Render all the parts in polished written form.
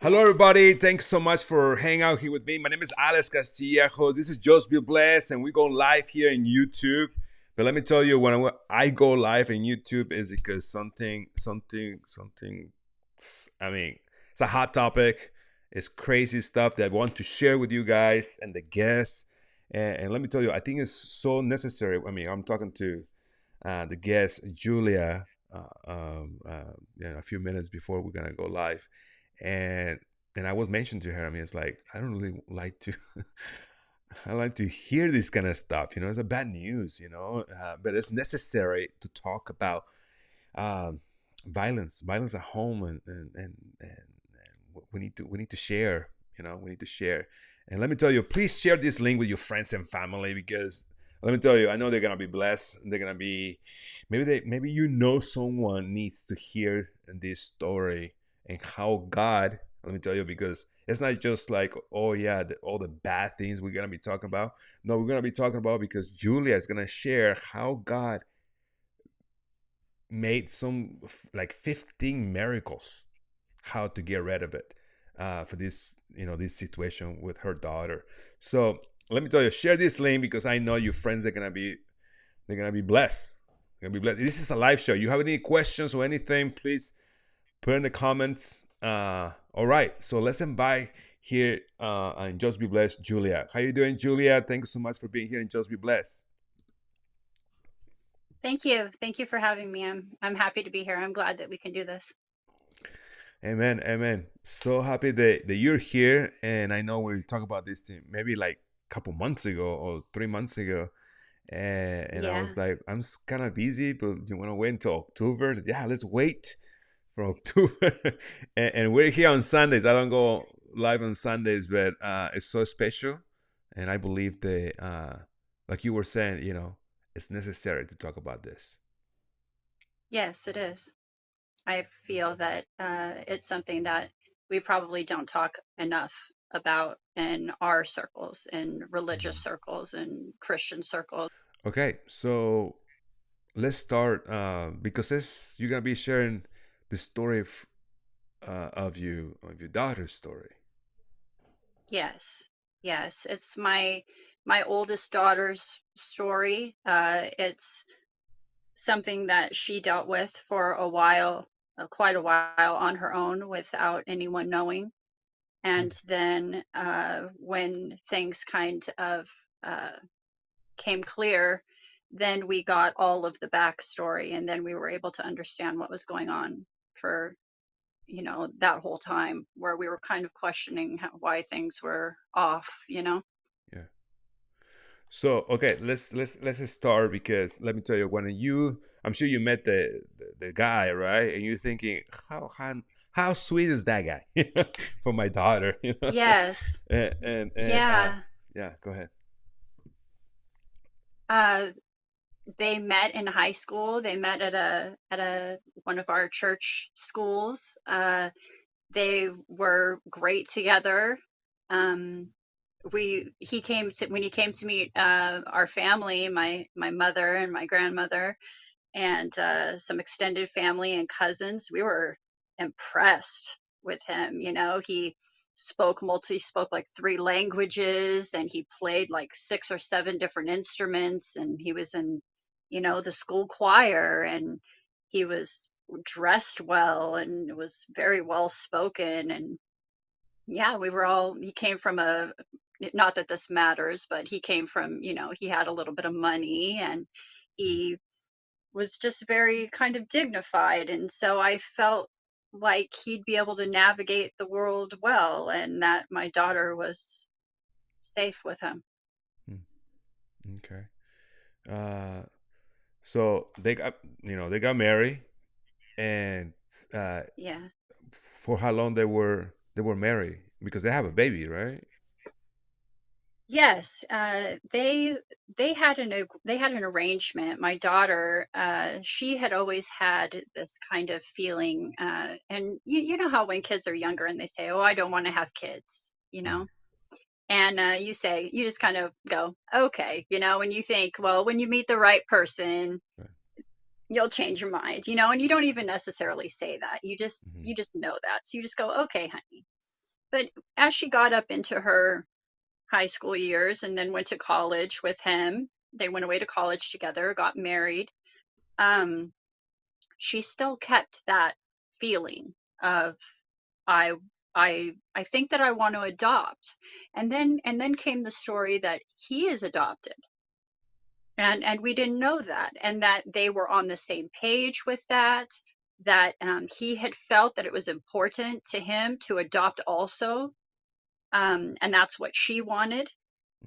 Hello, everybody. Thanks so much for hanging out here with me. My name is Alex Castillejo. This is Just Be Blessed, and we go live here in YouTube. But let me tell you, when I go live in YouTube, is because something. I mean, it's a hot topic. It's crazy stuff that I want to share with you guys and the guests. And let me tell you, I think it's so necessary. I mean, I'm talking to the guest Julia, a few minutes before we're gonna go live, and and I was mentioned to her. I mean, it's like I don't really like to. I like to hear this kind of stuff. It's a bad news. But it's necessary to talk about um, violence at home, and we need to share. We need to share. And let me tell you, please share this link with your friends and family because let me tell you, I know they're gonna be blessed. They're gonna be maybe someone needs to hear this story and how God. Let me tell you because it's not just like oh yeah all the bad things we're gonna be talking about. No, we're gonna be talking about because Julia is gonna share how God made some like 15 miracles how to get rid of it for this situation with her daughter. So let me tell you, share this link because I know your friends are gonna be blessed. They're gonna be blessed. This is a live show. You have any questions or anything, please put in the comments. All right, so let's invite here and Just Be Blessed, Julia. How you doing, Julia? Thank you so much for being here and Just Be Blessed. Thank you. Thank you for having me. I'm happy to be here. I'm glad that we can do this. Amen, amen. So happy that you're here, and I know we talked about this thing maybe like a couple months ago or 3 months ago, and I was Yeah. like, I'm kind of busy, but you want to wait until October? Yeah, let's wait for October, and we're here on Sundays. I don't go live on Sundays, but it's so special, and I believe that, like you were saying, it's necessary to talk about this. Yes, it is. I feel that it's something that we probably don't talk enough about in our circles, in religious Mhm. circles, and Christian circles. Okay, so let's start because you're gonna be sharing the story of your daughter's story. Yes. Yes. It's my oldest daughter's story. It's something that she dealt with for a while, quite a while on her own without anyone knowing. Mm. And then when things kind of uh, came clear, then we got all of the backstory, and then we were able to understand what was going on for that whole time, where we were kind of questioning why things were off. Yeah. So okay, let's start because let me tell you I'm sure you met the guy, right? And you're thinking how sweet is that guy for my daughter, Yes. and Yeah. yeah, go ahead. uh they met in high school. They met at a one of our church schools. They were great together. Um, we he came to when he came to meet our family, my mother and my grandmother, and some extended family and cousins. We were impressed with him. He spoke like three languages, and he played like six or seven different instruments, and he was in the school choir, and he was dressed well and was very well spoken. And yeah, he came from not that this matters, but he came from, he had a little bit of money, and he was just very kind of dignified. And so I felt like he'd be able to navigate the world well, and that my daughter was safe with him. Mm, okay. Uh, so they got married, and uh, Yeah. for how long they were married because they have a baby, right? Yes, they had an arrangement. My daughter, she had always had this kind of feeling, and you know how when kids are younger and they say, "Oh, I don't want to have kids," Mm, and you just kind of go, "Okay," and you think, well, when you meet the right person, right. you'll change your mind, and you don't even necessarily say that. You just Mhm. you just know that, so you just go, "Okay, honey." But as she got up into her high school years and then went to college with him, they went away to college together, got married. Um, she still kept that feeling of I I think that I want to adopt. And then came the story that he is adopted. And we didn't know that, and that they were on the same page with that, that he had felt that it was important to him to adopt also, and that's what she wanted.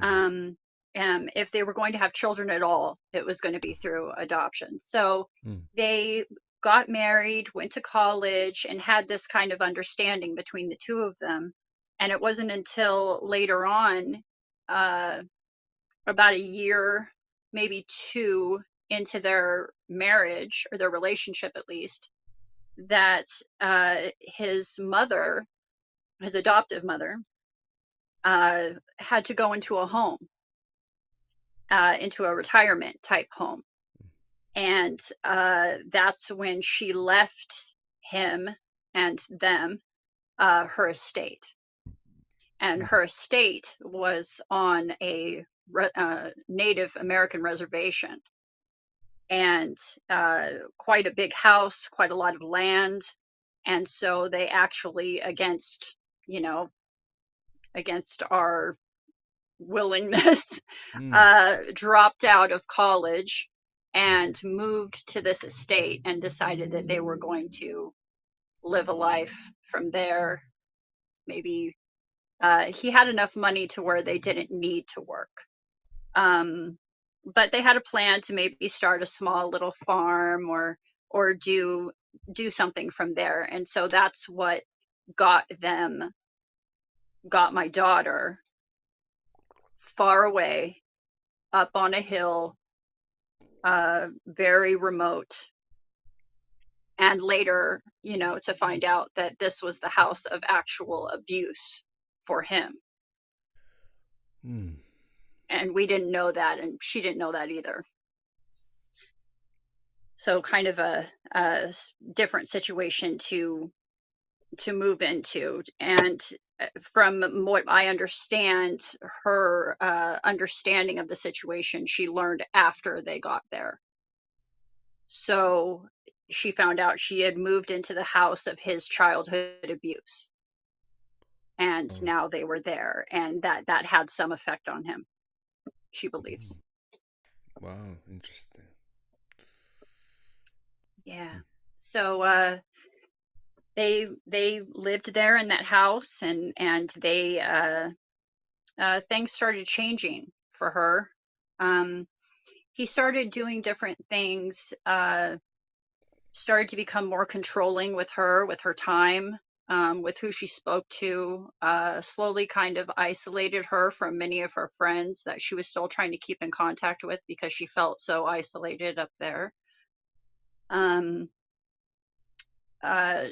Mm, Um, if they were going to have children at all, it was going to be through adoption. So mm, they got married, went to college, and had this kind of understanding between the two of them. And it wasn't until later on, uh, about a year, maybe two into their marriage or their relationship at least, that his mother, his adoptive mother, had to go into a home, into a retirement type home. And that's when she left him and them her estate. And mm, her estate was on a Native American reservation, and quite a big house, quite a lot of land. And so they actually, against, you know, against our willingness, mm, dropped out of college and moved to this estate and decided that they were going to live a life from there. Maybe he had enough money to where they didn't need to work. Um, but they had a plan to maybe start a small little farm, or do something from there. And so that's what got them got my daughter far away, up on a hill, very remote. And later, to find out that this was the house of actual abuse for him. mm. And we didn't know that, and she didn't know that either. So kind of a different situation to move into. And from what I understand, her understanding of the situation, she learned after they got there. So she found out she had moved into the house of his childhood abuse, and Oh, now they were there, and that had some effect on him, she mm. believes. Wow, interesting. Yeah. Mm, So they lived there in that house, and they things started changing for her. Um, he started doing different things, started to become more controlling with her time, with who she spoke to, slowly kind of isolated her from many of her friends that she was still trying to keep in contact with because she felt so isolated up there. Um,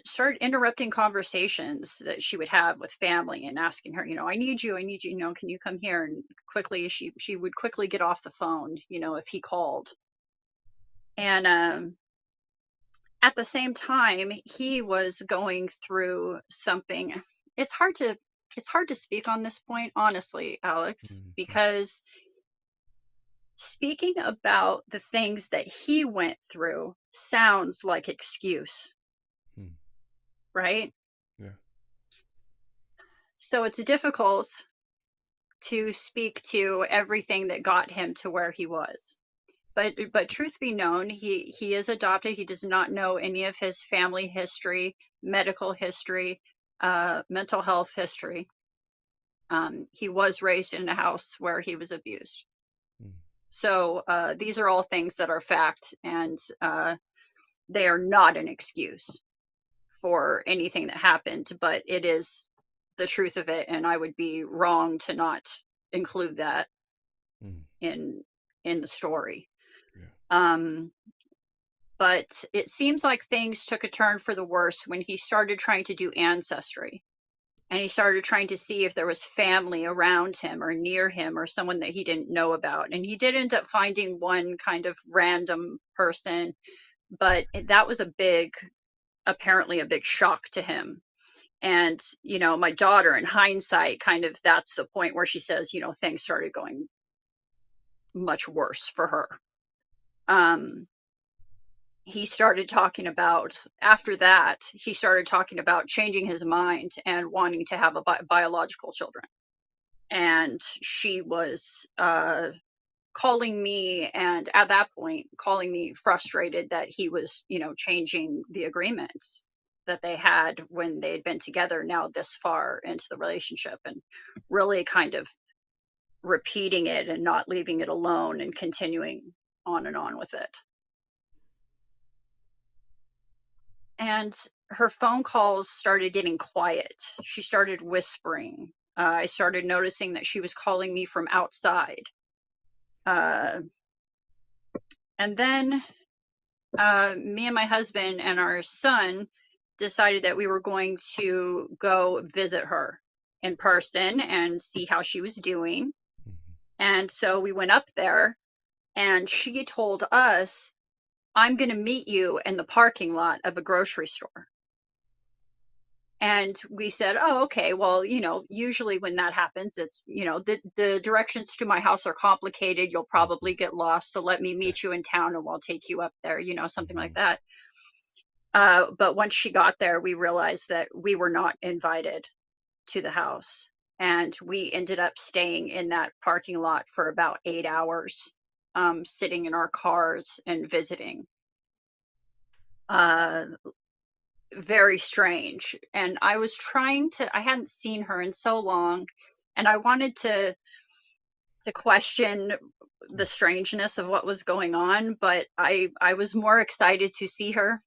started interrupting conversations that she would have with family and asking her, I need you, can you come here? And quickly, she would quickly get off the phone, if he called. And at the same time, he was going through something. It's hard to it's hard to speak on this point, honestly, Alex, mm, mm, because speaking about the things that he went through sounds like excuse, mm. right? Yeah. So it's difficult to speak to everything that got him to where he was. But truth be known, he is adopted. He does not know any of his family history, medical history, mental health history. He was raised in a house where he was abused. Mm, So these are all things that are fact, and they are not an excuse for anything that happened, but it is the truth of it, and I would be wrong to not include that mm. in the story. Yeah. Um, but it seems like things took a turn for the worse when he started trying to do ancestry, and he started trying to see if there was family around him or near him or someone that he didn't know about. And he did end up finding one kind of random person, but that was apparently a big shock to him. And, my daughter, in hindsight, kind of that's the point where she says, things started going much worse for her. Um, he started talking about, after that, he started talking about changing his mind and wanting to have biological children. And she was calling me, and at that point, calling me frustrated that he was, changing the agreements that they had when they had been together now this far into the relationship, and really kind of repeating it and not leaving it alone and continuing on and on with it. And her phone calls started getting quiet. She started whispering. I started noticing that she was calling me from outside. Uh, and then me and my husband and our son decided that we were going to go visit her in person and see how she was doing. And so we went up there, and she told us, "I'm going to meet you in the parking lot of a grocery store." And we said, "Oh, okay. Well, usually when that happens, it's, the directions to my house are complicated. You'll probably get lost. So let me Yeah. meet you in town and we'll take you up there, something like Mhm. that." But once she got there, we realized that we were not invited to the house. And we ended up staying in that parking lot for about 8 hours, sitting in our cars and visiting. Uh, Very strange. And I hadn't seen her in so long, and I wanted to question the strangeness of what was going on, but I was more excited to see her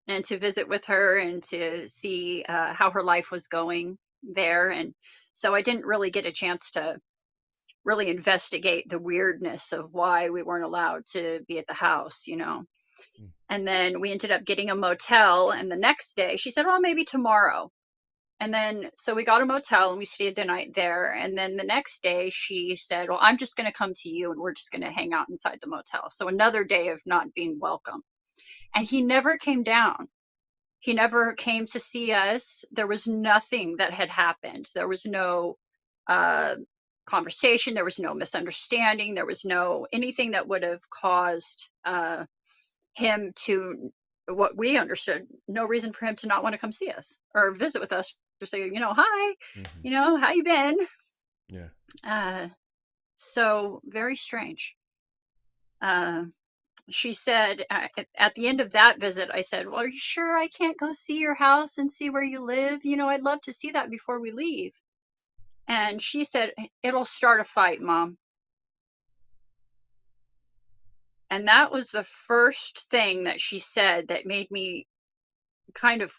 and to visit with her and to see how her life was going there. And so I didn't really get a chance to really investigate the weirdness of why we weren't allowed to be at the house. Mm. And then we ended up getting a motel. And the next day she said, "Oh, maybe tomorrow." And then, so we got a motel and we stayed the night there. And then the next day she said, "Well, I'm just going to come to you and we're just going to hang out inside the motel." So another day of not being welcome. And he never came down. He never came to see us. There was nothing that had happened. There was no uh, conversation. There was no misunderstanding. There was no anything that would have caused him to, what we understood, no reason for him to not want to come see us or visit with us, to say, "Hi, Mhm. how you been?" Yeah. Uh, so very strange. Uh, she said, at the end of that visit, I said, "Well, are you sure I can't go see your house and see where you live? I'd love to see that before we leave." And she said, "It'll start a fight, Mom." And that was the first thing that she said that made me kind of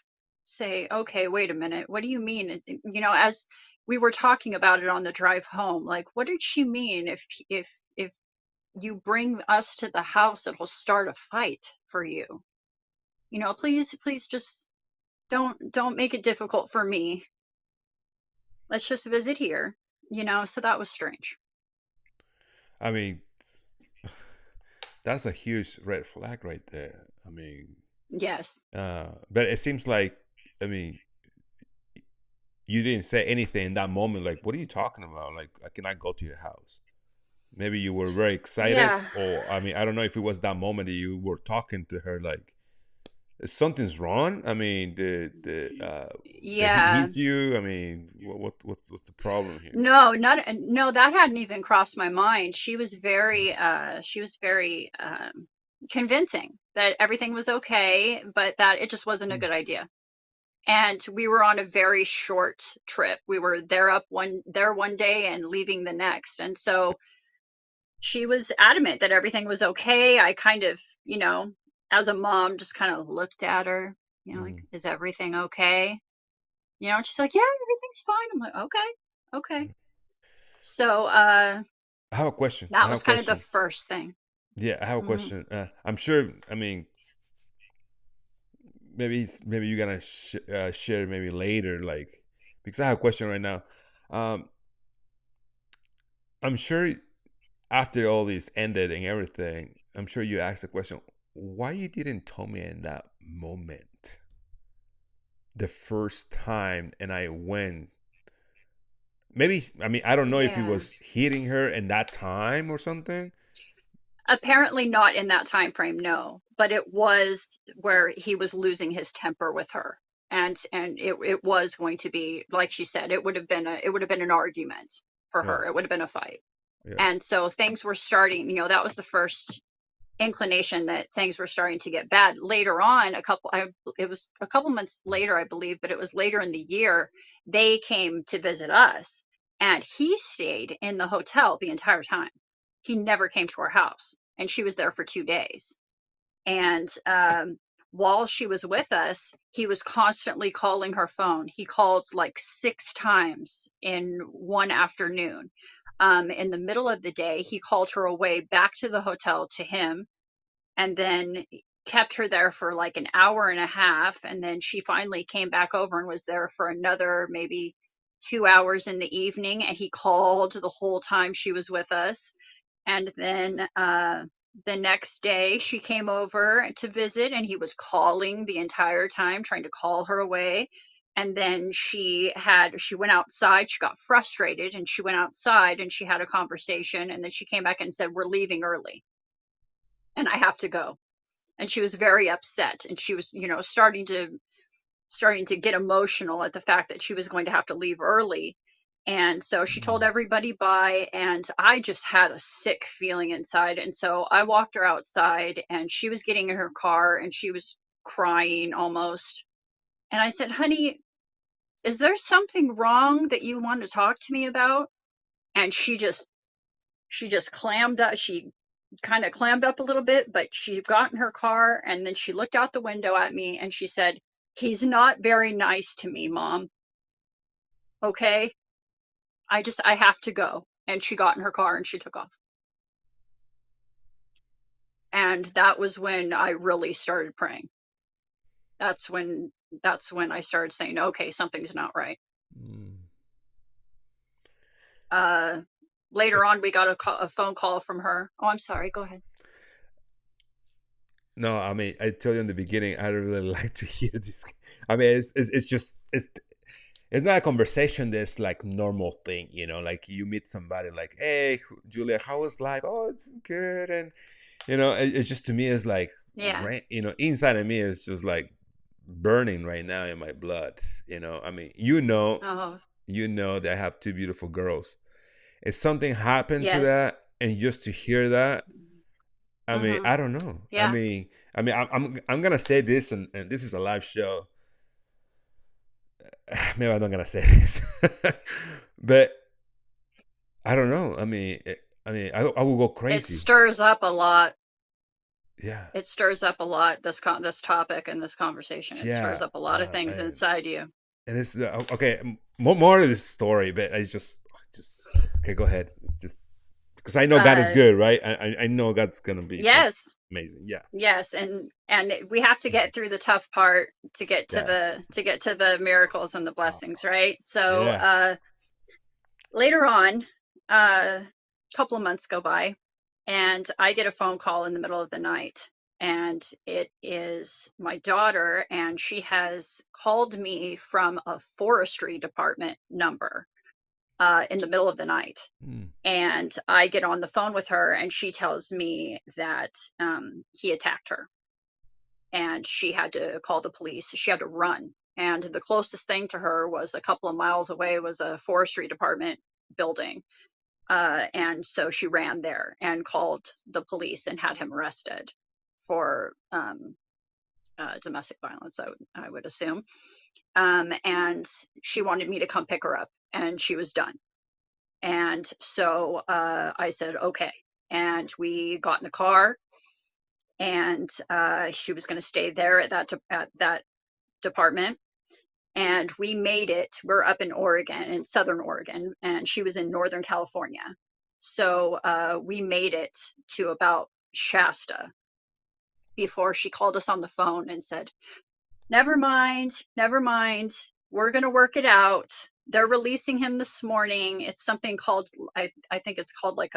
say, "Okay, wait a minute. What do you mean?" As we were talking about it on the drive home, like, what did she mean? If you bring us to the house, it'll start a fight for you. Please just don't make it difficult for me. Let's just visit here. So that was strange. I mean, that's a huge red flag right there. I mean, Yes. but it seems like, I mean, you didn't say anything in that moment. Like, what are you talking about? Like, I cannot go to your house. Maybe you were very excited, Yeah. or I mean, I don't know if it was that moment that you were talking to her. Like, something's wrong. I mean, did he Yeah. hit you? I mean, what's the problem here? No, not no, that hadn't even crossed my mind. She was very convincing that everything was okay, but that it just wasn't a Mm, good idea. And we were on a very short trip. We were there one day and leaving the next. And so she was adamant that everything was okay. I kind of, as a mom, just kind of looked at her, like, mm. "Is everything okay?" And she's like, "Yeah, everything's fine." I'm like, "Okay, okay." So I have a question. I that have a was kind of the question. first thing. Yeah, I have a Hmm. question. I'm sure. I mean, maybe you're gonna share maybe later, like, because I have a question right now. Um, I'm sure after all this ended and everything, I'm sure you asked the question, why you didn't tell me in that moment? the first time, and I went. Maybe, I mean, I don't know if he Yeah. was hitting her in that time or something. Apparently not in that time frame, no. But it was where he was losing his temper with her. And it was going to be, like she said, it would have been an argument for Yeah, her. It would have been a fight. yeah, And so things were starting, that was the first inclination that things were starting to get bad. Later on, it was a couple months later, I believe, but it was later in the year, they came to visit us, and he stayed in the hotel the entire time. He never came to our house, and she was there for 2 days. And while she was with us, he was constantly calling her phone. He called like 6 times in one afternoon. In the middle of the day, he called her away back to the hotel to him, and then kept her there for like an hour and a half. And then she finally came back over and was there for another maybe 2 hours in the evening. And he called the whole time she was with us. And then the next day she came over to visit, and he was calling the entire time, trying to call her away. And then she went outside, she got frustrated, and she went outside and she had a conversation, and then she came back and said, "We're leaving early and I have to go." And she was very upset, and she was, starting to get emotional at the fact that she was going to have to leave early. And so she told everybody bye, and I just had a sick feeling inside. And so I walked her outside, and she was getting in her car and she was crying almost. And I said, "Honey, is there something wrong that you want to talk to me about?" And she just clammed up. She kind of clammed up a little bit, but she got in her car, and then she looked out the window at me and she said, "He's not very nice to me, Mom. Okay? I have to go." And she got in her car and she took off. And that was when I really started praying. That's when that's when I started saying, "Okay, something's not right." mm. Uh Later on we got a phone call from her. Oh, I'm sorry. Go ahead. No, I mean, I told you in the beginning, I don't really like to hear this. I mean, it's just it's not a conversation that's like normal thing, like you meet somebody like, hey, Julia, how was life? Oh, it's good. And it's just, to me, it's like, Yeah. inside of me is just like burning right now in my blood. I mean, Oh, that I have two beautiful girls. If something happened to yes. that, and just to hear that, I mean, Mhm. I don't know. I Yeah. mean, I'm gonna say this, and this is a live show. Maybe I'm not gonna say this, but I don't know. I mean, I will go It crazy. stirs up a lot. Yeah, It stirs up a lot, this topic and this conversation. It stirs yeah. up a lot of things And inside you. it's okay. More of this story, but just okay. Go ahead. It's just because I know God is Uh good, right? I know God's gonna be something yes. amazing. Yeah, Yes, and we have to get through the tough part to get to yeah, the miracles and the blessings, right? So yeah. later on, a couple of months go by, and I get a phone call in the middle of the night, and it is my daughter, and she has called me from a forestry department number in the middle of the night. Mm, And I get on the phone with her, and she tells me that he attacked her, and she had to call the police. She had to run. And the closest thing to her was a couple of miles away, was a forestry department building. And so she ran there and called the police and had him arrested for domestic violence, I would assume. And she wanted me to come pick her up, and she was done. And so I said, okay. And we got in the car, and she was going to stay there at that department. And we made it. We're up in Oregon, in Southern Oregon, and she was in Northern California. So we made it to about Shasta before she called us on the phone and said, "Never mind, never mind. We're going to work it out. They're releasing him this morning. It's something called, I think it's called like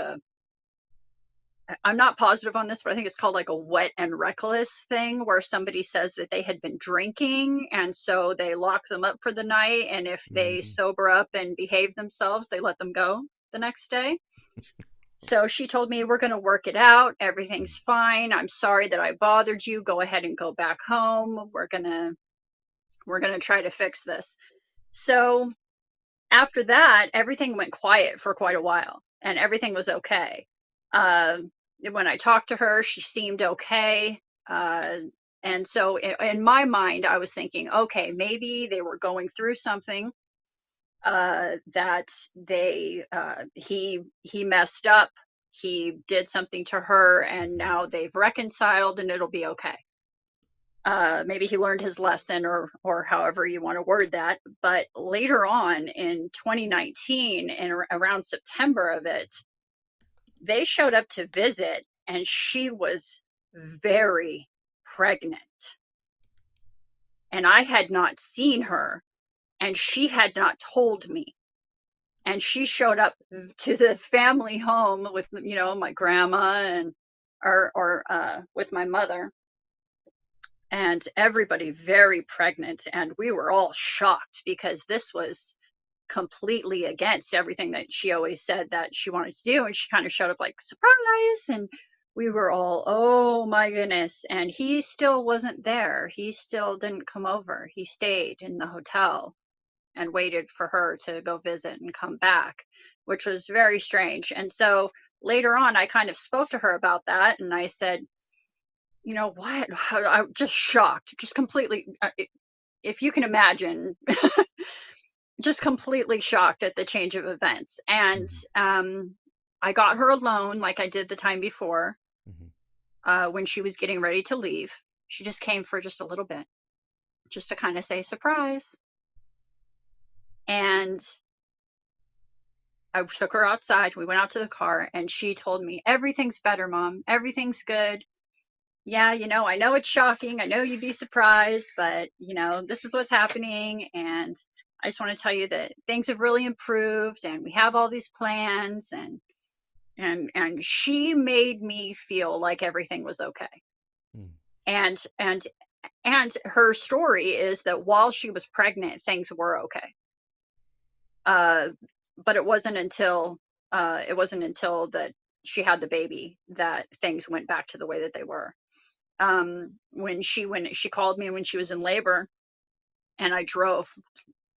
I'm not positive on this, but I think it's called like a wet and reckless thing where somebody says that they had been drinking and so they lock them up for the night. And if they Mm. sober up and behave themselves, they let them go the next day. So she told me, we're going to work it out. Everything's fine. I'm sorry that I bothered you. Go ahead and go back home. We're going to try to fix this. So after that, everything went quiet for quite a while and everything was okay. Uh, when I talked to her, she seemed okay. Uh, and so in my mind, I was thinking, okay, maybe they were going through something, that he messed up. He did something to her and Mhm. now they've reconciled and it'll be okay. Maybe he learned his lesson, or however you want to word that. But later on in 2019, and around September of it, they showed up to visit, and she was very pregnant, and I had not seen her, and she had not told me. And she showed up to the family home with, my grandma and or with my mother, and everybody very pregnant, and we were all shocked because this was completely against everything that she always said that she wanted to do, and she kind of showed up like surprise, and we were all, oh my goodness. And he still wasn't there. He still didn't come over. He stayed in the hotel and waited for her to go visit and come back, which was very strange. And so later on I kind of spoke to her about that, and I said, what? I'm just shocked, just completely, if you can imagine, just completely shocked at the change of events. And Mhm. I got her alone like I did the time before, Mhm. when she was getting ready to leave. She just came for just a little bit, just to kind of say surprise. And I took her outside. We went out to the car, and she told me, everything's better, Mom. Everything's good. Yeah, I know it's shocking. I know you'd be surprised, but this is what's happening. And I just want to tell you that things have really improved and we have all these plans, and she made me feel like everything was okay. Mm. And her story is that while she was pregnant, things were okay. Uh, but it wasn't until that she had the baby that things went back to the way that they were. When she called me when she was in labor, and I drove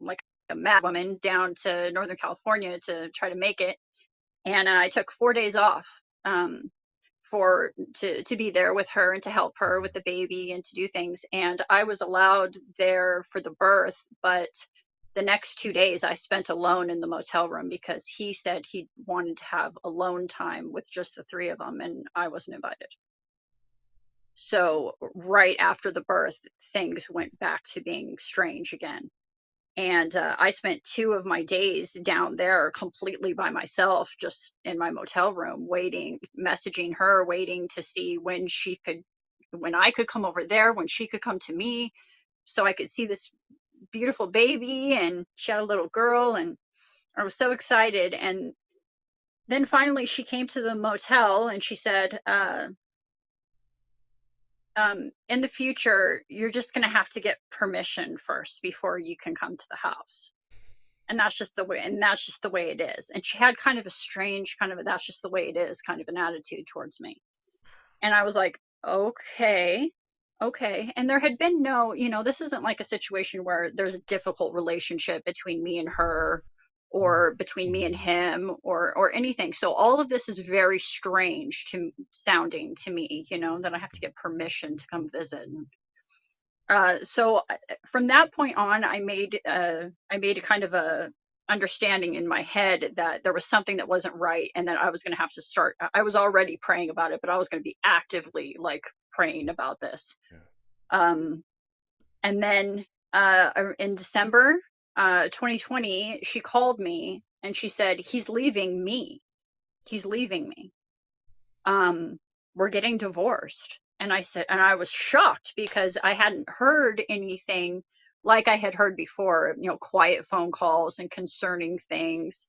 like a mad woman down to Northern California to try to make it, and I took 4 days off, for to be there with her and to help her with Mhm. the baby and to do things. And I was allowed there for the birth, but the next 2 days I spent alone in the motel room because he said he wanted to have alone time with just the three of them, and I wasn't invited. So right after the birth, things went back to being strange again. And I spent 2 of my days down there completely by myself, just in my motel room, waiting, messaging her, waiting to see when I could come over there, when she could come to me, so I could see this beautiful baby. And she had a little girl, and I was so excited. And then finally she came to the motel and she said, in the future, you're just going to have to get permission first before you can come to the house. And that's just the way it is. And she had kind of a strange kind of that's just the way it is kind of an attitude towards me. And I was like, okay, okay. And there had been no, this isn't like a situation where there's a difficult relationship between me and her, or between me and Mhm. him, or anything. So all of this is very strange to sounding to me, that I have to get permission to come visit. So from that point on, I made a kind of a understanding in my head that there was something that wasn't right, and that I was going to have to start. I was already praying about it, but I was going to be actively like praying about this. Yeah. Um, and then in December 2020, she called me and she said, "He's leaving me. He's leaving me. um, we're getting divorced." And I was shocked because I hadn't heard anything like I had heard before, quiet phone calls and concerning things.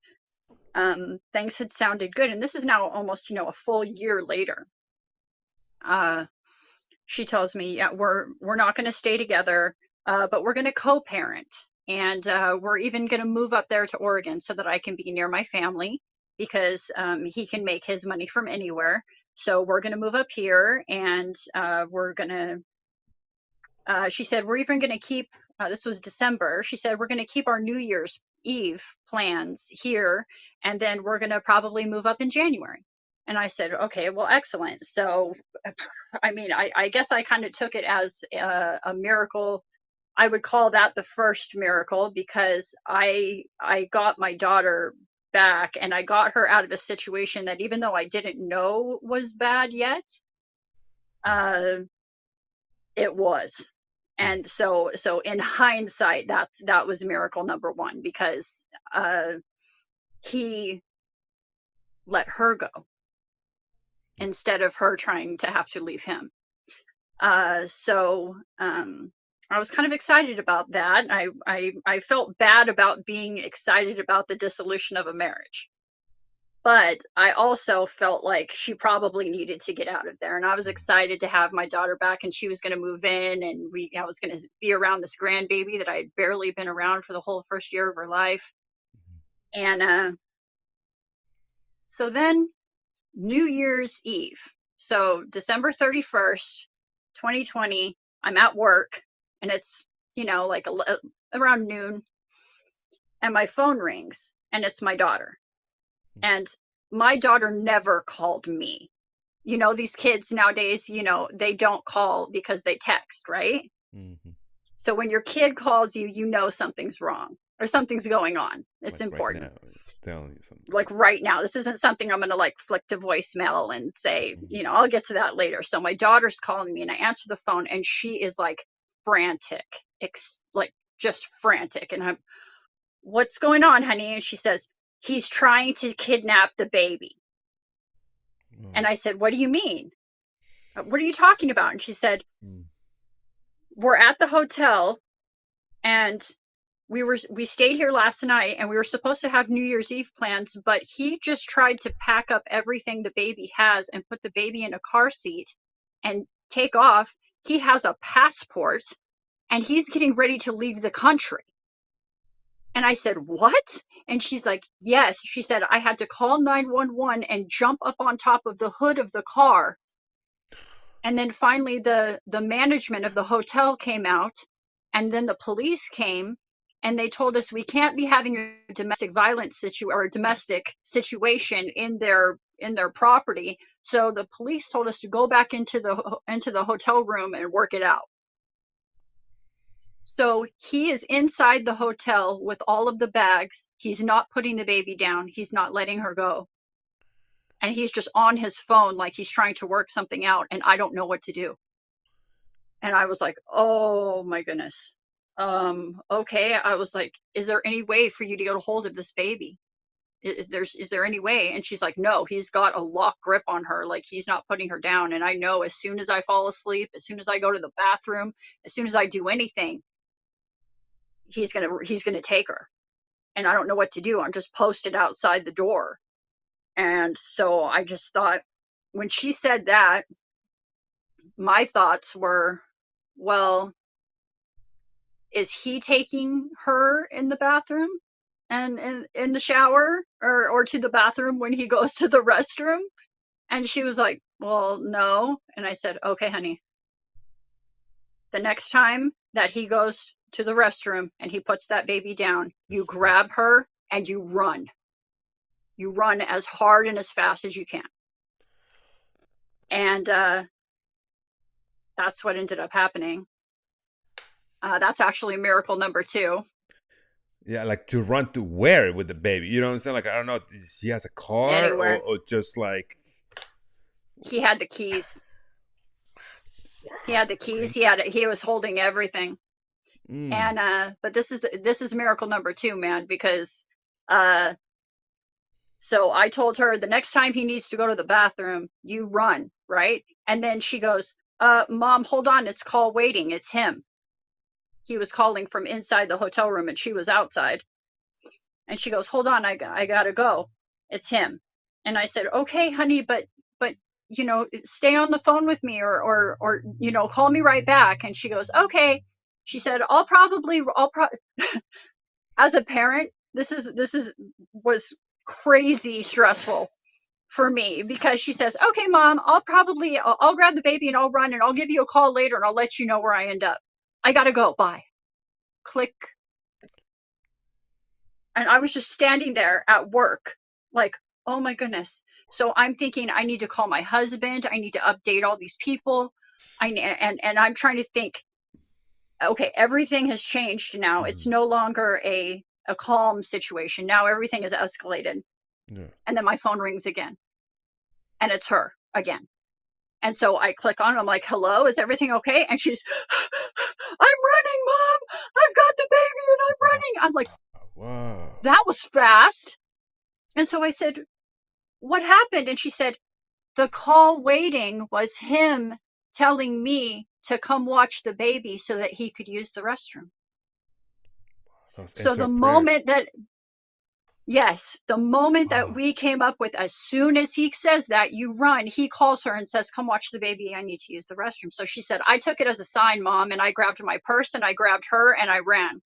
Things had sounded good, and this is now almost, a full year later. Uh, she tells me, yeah, we're not going to stay together, but we're going to co-parent, and we're even going to move up there to Oregon so that I can be near my family because he can make his money from anywhere. So we're going to move up here, and we're going to. She said we're even going to keep. This was December. She said we're going to keep our New Year's Eve plans here, and then we're going to probably move up in January. And I said, okay, well, excellent. So I mean, I guess I kind of took it as a miracle. I would call that the first miracle because I got my daughter back, and I got her out of a situation that, even though I didn't know was bad yet, uh, it was. Mm. And so in hindsight, that was miracle number one, because uh, he let her go instead of her trying to have to leave him. So I was kind of excited about that. I felt bad about being excited about the dissolution of a marriage, but I also felt like she probably needed to get out of there. And I was excited to have my daughter back, and she was going to move in, and I was going to be around this grandbaby that I had barely been around for the whole first year of her life. And so then New Year's Eve. So December 31st, 2020, I'm at work, and it's, like around noon, and my phone rings, and it's my daughter. And my daughter never called me. These kids nowadays, they don't call because they text, right? Mm-hmm. So when your kid calls you, something's wrong or something's going on. It's Like right important. now, it's telling you something. Like right now, this isn't something I'm going to like flick to voicemail and say, Mhm. I'll get to that later. So my daughter's calling me, and I answer the phone, and she is like frantic, like just frantic. And I'm, what's going on, honey? And she says, he's trying to kidnap the baby. Oh. And I said, what do you mean? What are you talking about? And she said, Mm. we're at the hotel, and we stayed here last night, and we were supposed to have New Year's Eve plans, but he just tried to pack up everything the baby has and put the baby in a car seat and take off. He has a passport, and he's getting ready to leave the country. And I said, what? And she's like, yes. She said, I had to call 911 and jump up on top of the hood of the car. And then finally the management of the hotel came out, and then the police came, and they told us we can't be having a domestic violence or a domestic situation in their property. So the police told us to go back into the hotel room and work it out. So he is inside the hotel with all of the bags. He's not putting the baby down. He's not letting her go. And he's just on his phone like he's trying to work something out, and I don't know what to do. And I was like, oh my goodness. Okay. I was like, is there any way for you to get a hold of this baby? Is there any way? And she's like, no, he's got a lock grip on her. Like, he's not putting her down. And I know as soon as I fall asleep, as soon as I go to the bathroom, as soon as I do anything, he's gonna take her. And I don't know what to do. I'm just posted outside the door. And so I just thought, when she said that, my thoughts were, well, is he taking her in the bathroom and in the shower, or to the bathroom when he goes to the restroom? And she was like, well, no. And I said, okay, honey, the next time that he goes to the restroom and he puts that baby down, you It's, grab her and you run. You run as hard and as fast as you can. And that's what ended up happening. That's actually miracle number two. yeah, like to run to where with the baby? You know what I'm saying? Like I don't know. She has a car, Anywhere. or just like He had the keys. He wow, had the keys. crazy. He was holding everything. Mm. And but this is miracle number two, man, because uh so I told her, the next time he needs to go to the bathroom, you run, right? And then she goes, Mom, hold on, it's call waiting. It's him. He was calling from inside the hotel room, and she was outside. And she goes, hold on, I gotta go. It's him. And I said, okay, honey, but stay on the phone with me, or call me right back. And she goes, okay. She said, as a parent, this is was crazy stressful for me, because she says, okay, mom, I'll grab the baby and I'll run and I'll give you a call later and I'll let you know where I end up. I gotta go. Bye. Click. And I was just standing there at work, like, oh my goodness. So I'm thinking, I need to call my husband. I need to update all these people. And I'm trying to think, okay, everything has changed now. It's Mhm. no longer a calm situation. Now everything is escalated. Yeah. And then my phone rings again, and it's her again. And so I click on it. I'm like, hello, is everything okay? And she's, I'm running, mom. I've got the baby and I'm Wow. running. I'm like, Wow. that was fast. And so I said, what happened? And she said, the call waiting was him telling me to come watch the baby so that he could use the restroom. That was So answer the a prayer. moment that, yes, the moment that Wow. we came up with, as soon as he says that, you run, he calls her and says, come watch the baby. I need to use the restroom. So she said, I took it as a sign, mom, and I grabbed my purse and I grabbed her and I ran.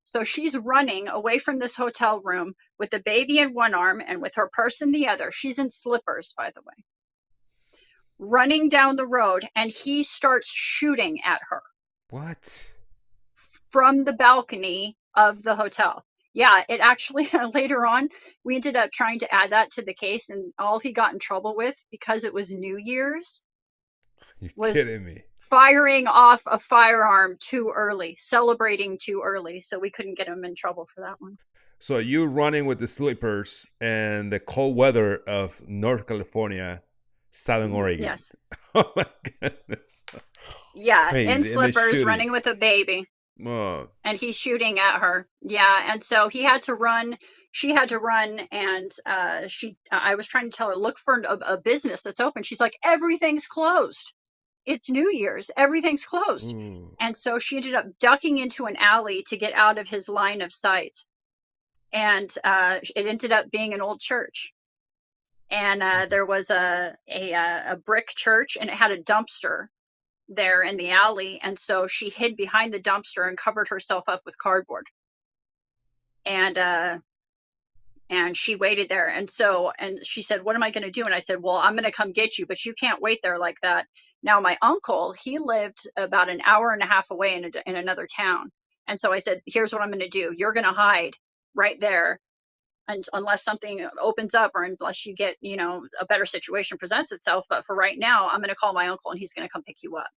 So she's running away from this hotel room with the baby in one arm and with her purse in the other. She's in slippers, by the way, running down the road, and he starts shooting at her What? from the balcony of the hotel. Yeah, it actually later on, we ended up trying to add that to the case, and all he got in trouble with, because it was New Year's, You're was kidding me. firing off a firearm too early, celebrating too early. So we couldn't get him in trouble for that one. So you running with the slippers and the cold weather of North California, Southern Oregon. Yes. Oh my goodness. Yeah, in Crazy. And they're slippers, shooting. running with a baby, Oh, and he's shooting at her. Yeah, and so he had to run. She had to run, and I was trying to tell her, look for a business that's open. She's like, everything's closed. It's New Year's. Everything's closed. ooh. And so she ended up ducking into an alley to get out of his line of sight. And it ended up being an old church. And there was a brick church, and it had a dumpster there in the alley. And so she hid behind the dumpster and covered herself up with cardboard. And she waited there. And she said, what am I going to do? And I said, well, I'm going to come get you, but you can't wait there like that. Now, my uncle, he lived about an hour and a half away in another town. And so I said, here's what I'm going to do. You're going to hide right there, and unless something opens up, or unless you get, a better situation presents itself. But for right now, I'm going to call my uncle and he's going to come pick you up.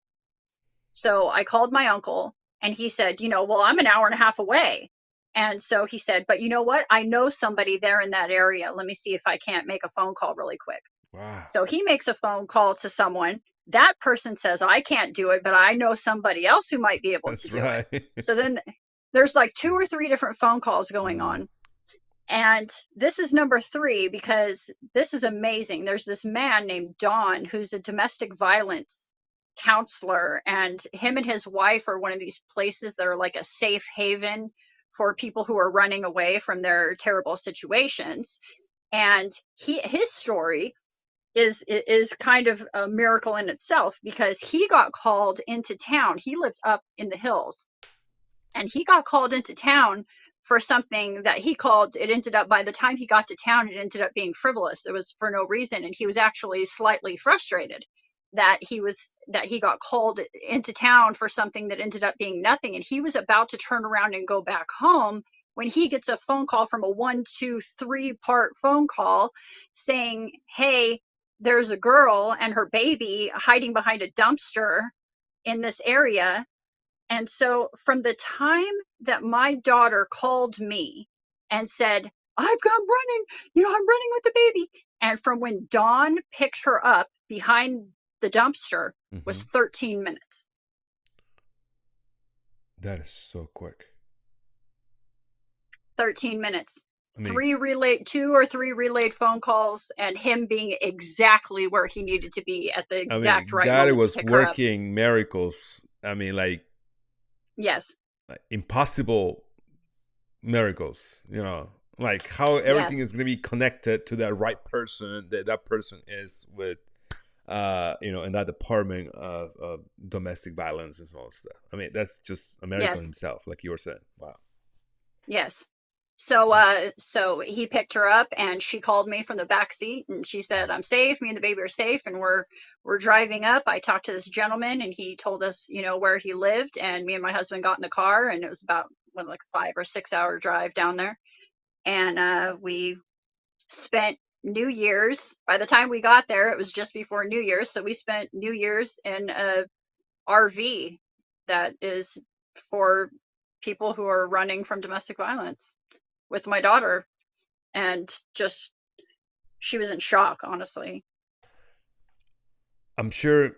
So I called my uncle, and he said, well, I'm an hour and a half away. And so he said, but you know what? I know somebody there in that area. Let me see if I can't make a phone call really quick. Wow. So he makes a phone call to someone. That person says, I can't do it, but I know somebody else who might be able to That's do it. right. So then there's like 2 or 3 different phone calls going Mm. on. And this is number 3, because this is amazing. There's this man named Don who's a domestic violence counselor, and him and his wife are one of these places that are like a safe haven for people who are running away from their terrible situations. And his story is kind of a miracle in itself, because he got called into town. He lived up in the hills, and he got called into town for something that he called, it ended up, by the time he got to town, it ended up being frivolous. It was for no reason, and he was actually slightly frustrated that he got called into town for something that ended up being nothing. And he was about to turn around and go back home when he gets a phone call from a 1, 2, 3 part phone call saying, hey, there's a girl and her baby hiding behind a dumpster in this area. And so from the time that my daughter called me and said, I'm running, I'm running with the baby. And from when Dawn picked her up behind the dumpster was Hmm. 13 minutes. That is so quick. 13 minutes. I mean, 2 or 3 relayed phone calls, and him being exactly where he needed to be at the exact right God moment to was pick her up. working miracles. I mean, Yes. like impossible miracles, like how everything Yes. is going to be connected to that right person that that person is with, in that department of domestic violence and all stuff. I mean, that's just a miracle Yes. himself, like you were saying. Wow. Yes. So he picked her up and she called me from the back seat and she said, "I'm safe. Me and the baby are safe." And we're driving up. I talked to this gentleman and he told us, where he lived. And me and my husband got in the car and it was about like a 5 or 6 hour drive down there. And we spent New Year's. By the time we got there, it was just before New Year's. So we spent New Year's in a RV that is for people who are running from domestic violence with my daughter, and just she was in shock, honestly. I'm sure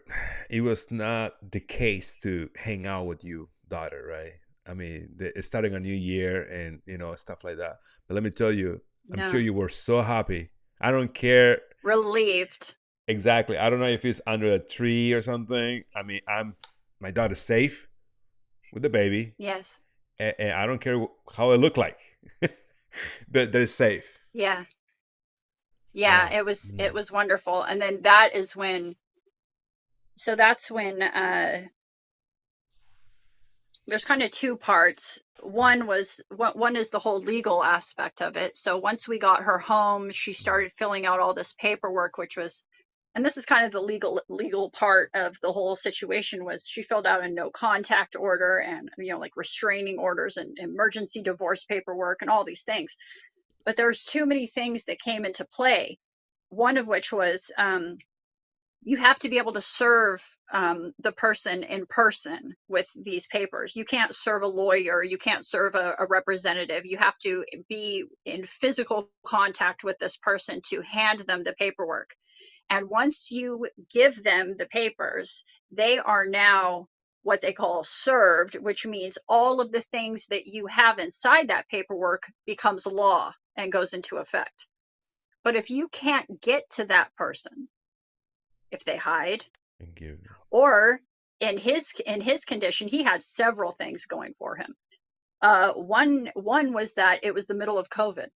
it was not the case to hang out with you daughter, right? I mean, it's starting a new year and stuff like that. But let me tell you, I'm sure No, you were so happy. I don't care relieved. exactly. I don't know if it's under a tree or something. I mean, my daughter's safe with the baby, Yes. and I don't care how it look like. They're safe. Yeah. Yeah, Wow. it was wonderful. And then that is when, so that's when there's kind of two parts. One is the whole legal aspect of it. So once we got her home, she started filling out all this paperwork, which was, and this is kind of the legal part of the whole situation, was she filled out a no contact order and like restraining orders and emergency divorce paperwork and all these things. But there's too many things that came into play. One of which was, you have to be able to serve the person in person with these papers. You can't serve a lawyer. You can't serve a representative. You have to be in physical contact with this person to hand them the paperwork. And once you give them the papers, they are now what they call served, which means all of the things that you have inside that paperwork becomes law and goes into effect. But if you can't get to that person, if they hide, And give or in his condition, he had several things going for him. One was that it was the middle of COVID,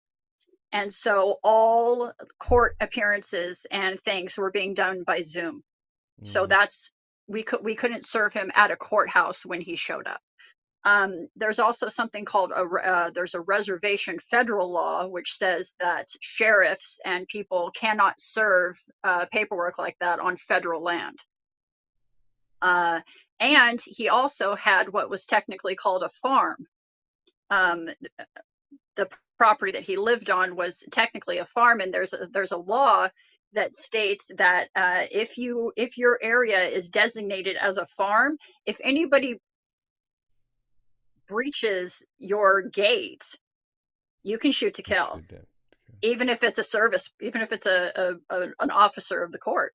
and so all court appearances and things were being done by Zoom. So them. that's, we couldn't serve him at a courthouse when he showed up. There's also something called there's a reservation federal law which says that sheriffs and people cannot serve paperwork like that on federal land. Uh, and he also had what was technically called a farm. Um, the property that he lived on was technically a farm, and there's a law that states that if your area is designated as a farm, if anybody breaches your gate, you can shoot to You kill, should that. even if it's a service, even if it's an officer of the court,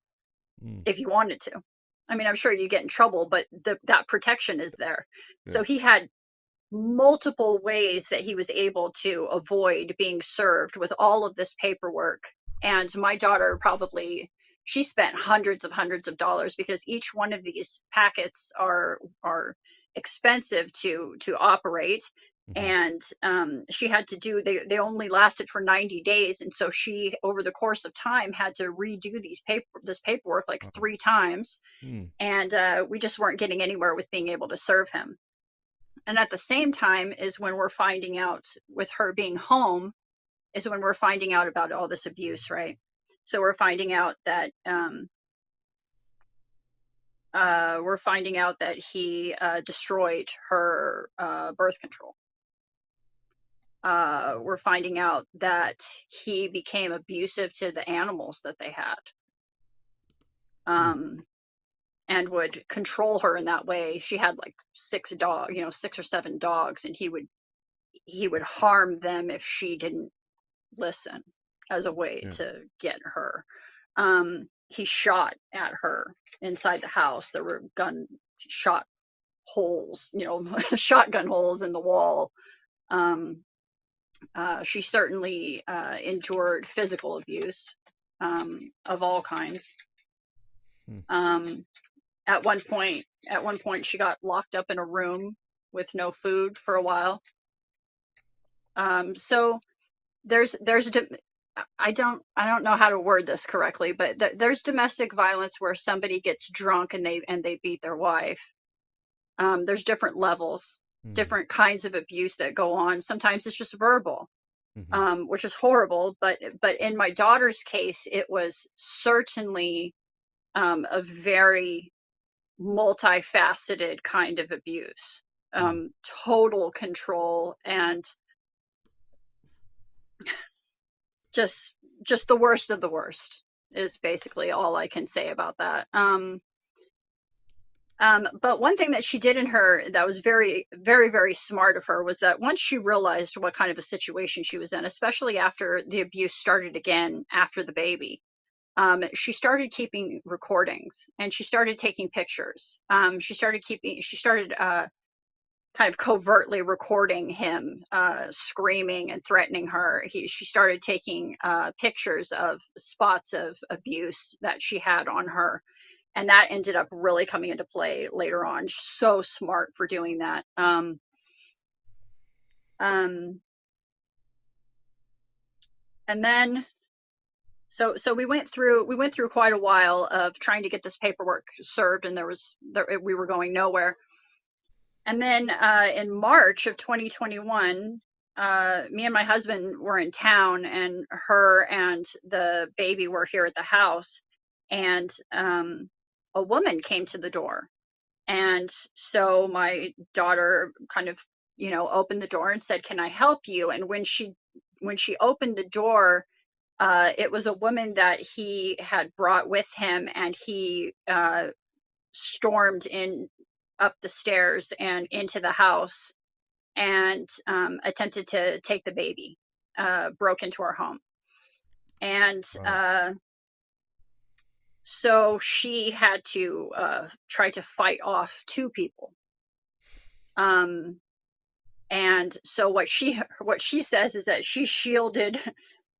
Mm. if you wanted to. I mean, I'm sure you get in trouble, but that protection is there. Yeah. So he had multiple ways that he was able to avoid being served with all of this paperwork. And my daughter probably, she spent hundreds of dollars because each one of these packets are expensive to operate. Mm-hmm. And she had to do, they only lasted for 90 days, and so she, over the course of time, had to redo this paperwork like Wow. 3 times. Mm. And we just weren't getting anywhere with being able to serve him. And at the same time is when we're finding out, with her being home, is when we're finding out about all this abuse, right? So we're finding out that he destroyed her birth control. We're finding out that he became abusive to the animals that they had, Mm. um, and would control her in that way. She had like 6 or 7 dogs, and he would harm them if she didn't listen, as a way Yeah. to get her. He shot at her inside the house. There were gun shot holes, shotgun holes in the wall. Um, she certainly endured physical abuse of all kinds. Mm. Um, at one point, she got locked up in a room with no food for a while. So there's I don't know how to word this correctly, but there's domestic violence where somebody gets drunk and they beat their wife. There's different levels, Mm. different kinds of abuse that go on. Sometimes it's just verbal, Hmm. which is horrible. But in my daughter's case, it was certainly a very multifaceted kind of abuse, Mm. total control, and just just the worst of the worst is basically all I can say about that. But one thing that she did in her that was very, very, very smart of her was that once she realized what kind of a situation she was in, especially after the abuse started again after the baby, she started keeping recordings and she started taking pictures. She started kind of covertly recording him screaming and threatening her. She started taking pictures of spots of abuse that she had on her, and that ended up really coming into play later on. So smart for doing that. Um, and then so we went through quite a while of trying to get this paperwork served, and we were going nowhere. And then in March of 2021, me and my husband were in town, and her and the baby were here at the house, and a woman came to the door. And so my daughter kind of, opened the door and said, "Can I help you?" And when she opened the door, it was a woman that he had brought with him, and he stormed in up the stairs and into the house and attempted to take the baby, broke into our home. And Wow. so she had to try to fight off two people. Um, and so what she says is that she shielded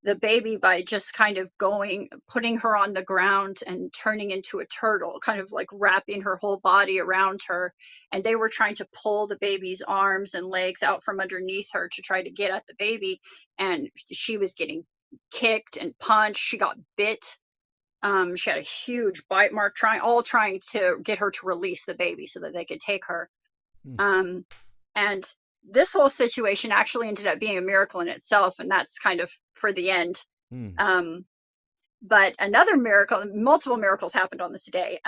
the baby by just kind of putting her on the ground and turning into a turtle, kind of like wrapping her whole body around her. And they were trying to pull the baby's arms and legs out from underneath her to try to get at the baby. And she was getting kicked and punched. She got bit. She had a huge bite mark, trying to get her to release the baby so that they could take her. Mm. Um, and this whole situation actually ended up being a miracle in itself, and that's kind of for the end. Mm. Um, but another miracle, multiple miracles happened on this day.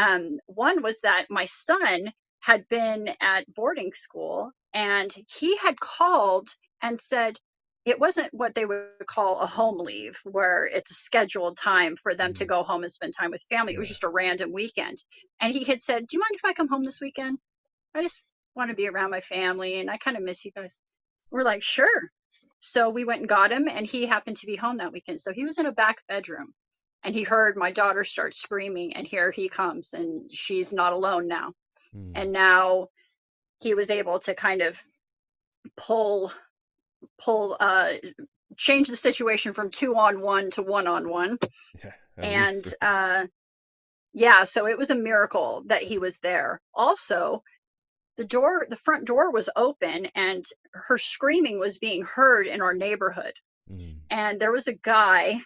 One was that my son had been at boarding school, and he had called and said it wasn't what they would call a home leave, where it's a scheduled time for them to Mm. go home and spend time with family. It was Yeah. just a random weekend. And he had said, "Do you mind if I come home this weekend? I just want to be around my family and I kind of miss you guys." We're like, "Sure." So we went and got him, and he happened to be home that weekend. So he was in a back bedroom, and he heard my daughter start screaming, and here he comes, and she's not alone now. Mm. And now he was able to kind of pull, pull, change the situation from 2-on-1 to 1-on-1. Yeah. At And least. yeah, so it was a miracle that he was there. Also, the front door was open, and her screaming was being heard in our neighborhood. Mm. And there was a guy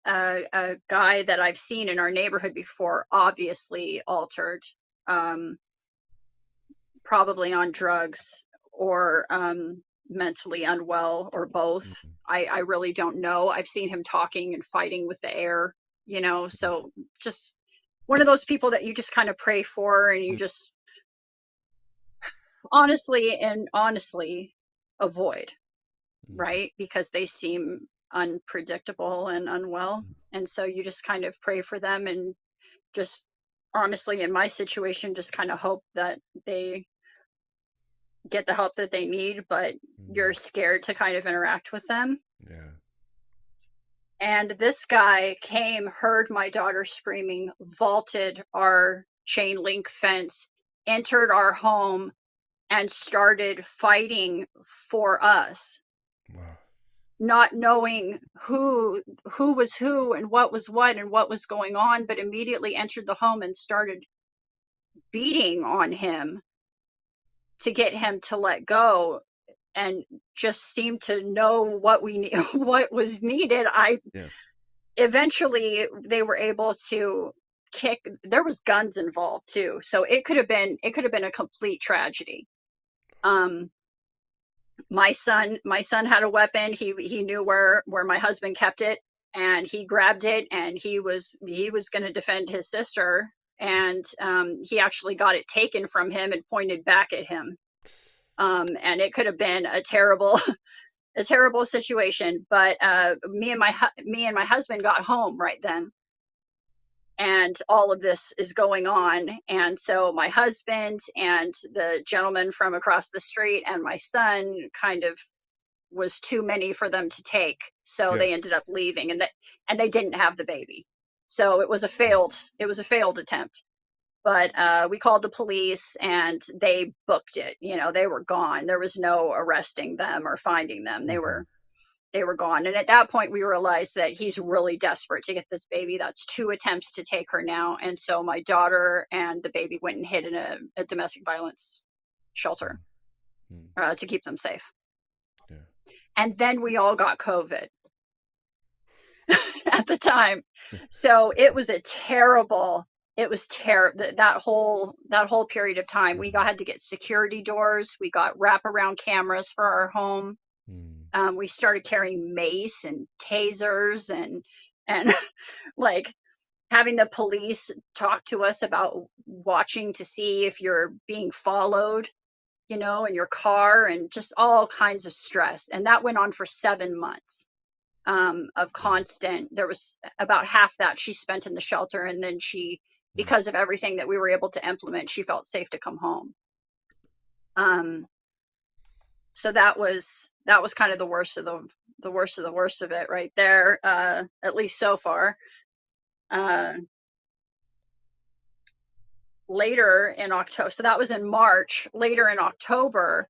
that I've seen in our neighborhood before, obviously altered, um, probably on drugs or mentally unwell or both. Mm. I really don't know. I've seen him talking and fighting with the air, so just one of those people that you just kind of pray for, and you Mm. just honestly avoid, Mm. right? Because they seem unpredictable and unwell. And so you just kind of pray for them, and just honestly, in my situation, just kind of hope that they get the help that they need, but you're Mm. scared to kind of interact with them. Yeah. And this guy came, heard my daughter screaming, vaulted our chain link fence, entered our home, and started fighting for us, Wow. not knowing who was who and what was going on, but immediately entered the home and started beating on him to get him to let go. and just seemed to know what what was needed. I Yeah. eventually they were able to kick. There was guns involved too, so it could have been a complete tragedy. Um, my son had a weapon. He knew where my husband kept it, and he grabbed it, and he was going to defend his sister, and he actually got it taken from him and pointed back at him. And it could have been a terrible a terrible situation. But me and my husband got home right then, and all of this is going on. And so my husband and the gentleman from across the street and my son kind of was too many for them to take. So Yeah. they ended up leaving, and they didn't have the baby. So it was a failed attempt. But we called the police and they booked it. They were gone. There was no arresting them or finding them. They Mm-hmm. were they were gone. And at that point, we realized that he's really desperate to get this baby. That's two attempts to take her now. And so my daughter and the baby went and hid in a domestic violence shelter Mm-hmm. to keep them safe. Yeah. And then we all got COVID at the time. So it was terrible. That whole period of time. We Mm-hmm. had to get security doors. We got wraparound cameras for our home. Mm-hmm. We started carrying mace and tasers and like having the police talk to us about watching to see if you're being followed, in your car, and just all kinds of stress. And that went on for 7 months of Yeah. constant. There was about half that she spent in the shelter, and then because of everything that we were able to implement, she felt safe to come home. Um, so that was kind of the worst of it right there, at least so far. Uh, Later in October, so that was in March. Later in October,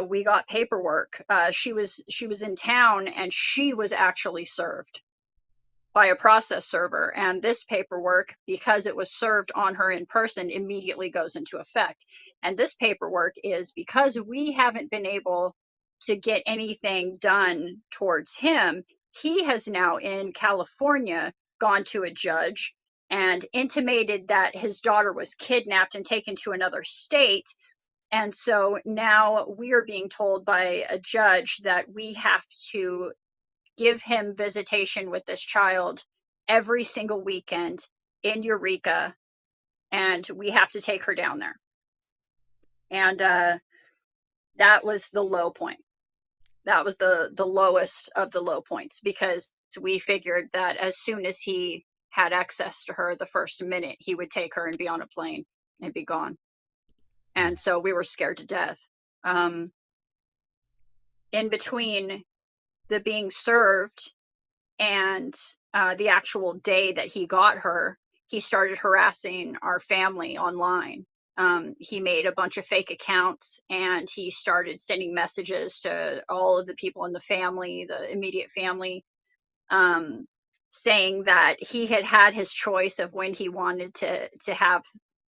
we got paperwork. She was in town, and she was actually served by a process server. And this paperwork, because it was served on her in person, immediately goes into effect. And this paperwork is because we haven't been able to get anything done towards him. He has now in California gone to a judge and intimated that his daughter was kidnapped and taken to another state. And so now we are being told by a judge that we have to give him visitation with this child every single weekend in Eureka, and we have to take her down there. And that was the low point. That was the lowest of the low points, because we figured that as soon as he had access to her, the first minute he would take her and be on a plane and be gone. Mm-hmm. And so we were scared to death. Um, in between the being served and the actual day that he got her, he started harassing our family online. He made a bunch of fake accounts, and he started sending messages to all of the people in the family, the immediate family, um, saying that he had had his choice of when he wanted to have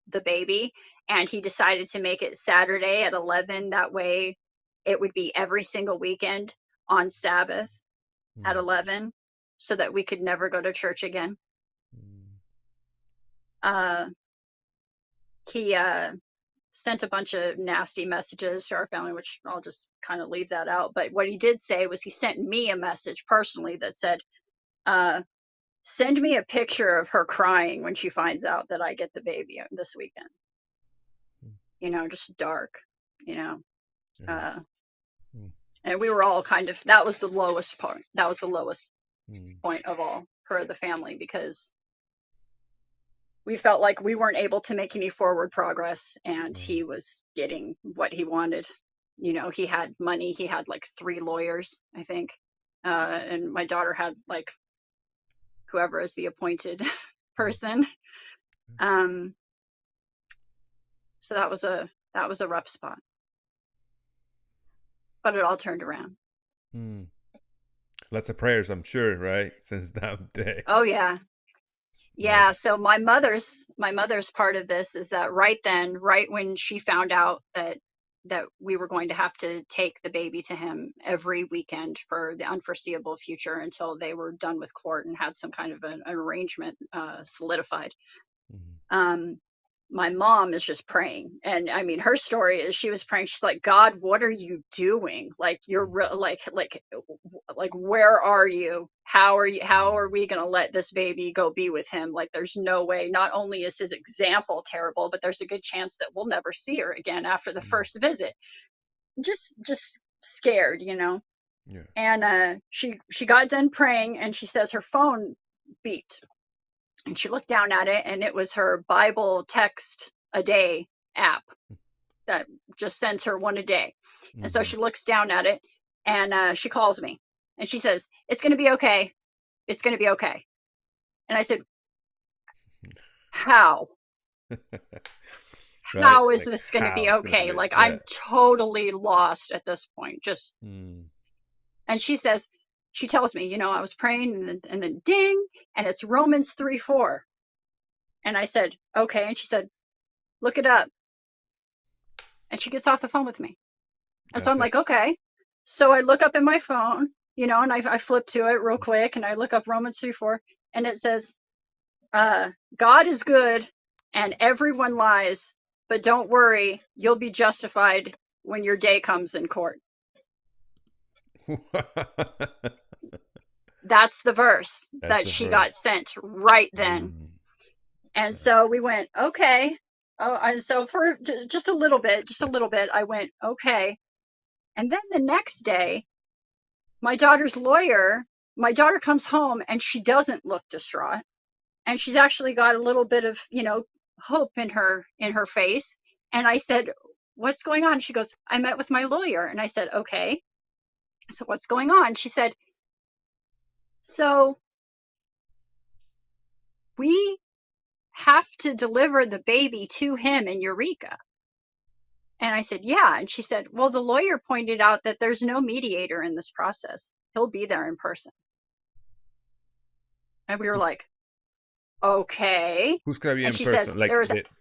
the baby, and he decided to make it Saturday at 11. That way, it would be every single weekend on Sabbath at 11, so that we could never go to church again. Uh, he sent a bunch of nasty messages to our family, which I'll just kind of leave that out. But what he did say was he sent me a message personally that said, uh, send me a picture of her crying when she finds out that I get the baby this weekend. Just dark, you know. Yeah. Uh, Mm. and we were all that was the lowest part. That was the lowest Mm. point of all for the family, because we felt like we weren't able to make any forward progress, and Yeah. he was getting what he wanted. He had money. He had like 3 lawyers, I think. And my daughter had like whoever is the appointed Mm. person. Um, so that was a rough spot, but it all turned around. Mm. Lots of prayers, I'm sure, right? Since that day. Oh yeah. Right. Yeah, so my mother's part of this is that right then, right when she found out that that we were going to have to take the baby to him every weekend for the unforeseeable future until they were done with court and had some kind of an arrangement solidified. Mm-hmm. um, my mom is just praying, and I mean, her story is she was praying. She's like, God, what are you doing? Like, you're like where are you? How are we going to let this baby go be with him? Like, there's no way. Not only is his example terrible, but there's a good chance that we'll never see her again after the Mm-hmm. first visit. Just scared, you know. Yeah. And she got done praying, and she says her phone beeped, and she looked down at it, and it was her Bible text a day app that just sends her one a day. And so Mm-hmm. she looks down at it, and she calls me, and she says, it's going to be okay. It's going to be okay. And I said, how? Right? How is Like this going to how be it's gonna okay? be. Like, Yeah. I'm totally lost at this point. Just, Mm. and she tells me, I was praying, and then ding, and it's Romans 3:4. And I said, okay. And she said, look it up. And she gets off the phone with me. And so I'm That's it. like, okay. So I look up in my phone, and I flip to it real quick, and I look up Romans 3:4, and it says, God is good and everyone lies, but don't worry, you'll be justified when your day comes in court. That's the verse That's that the she got verse. sent right then. Mm. And so we went, okay. Oh, and so for just a little bit, I went, okay. And then the next day, my daughter's lawyer, my daughter comes home and she doesn't look distraught. And she's actually got a little bit of, hope in her face. And I said, what's going on? She goes, I met with my lawyer. And I said, okay. So what's going on? She said, so we have to deliver the baby to him in Eureka. And I said, yeah. And she said, well, the lawyer pointed out that there's no mediator in this process. He'll be there in person. And we were Who's, like, okay. who's gonna be And in she says, person? Like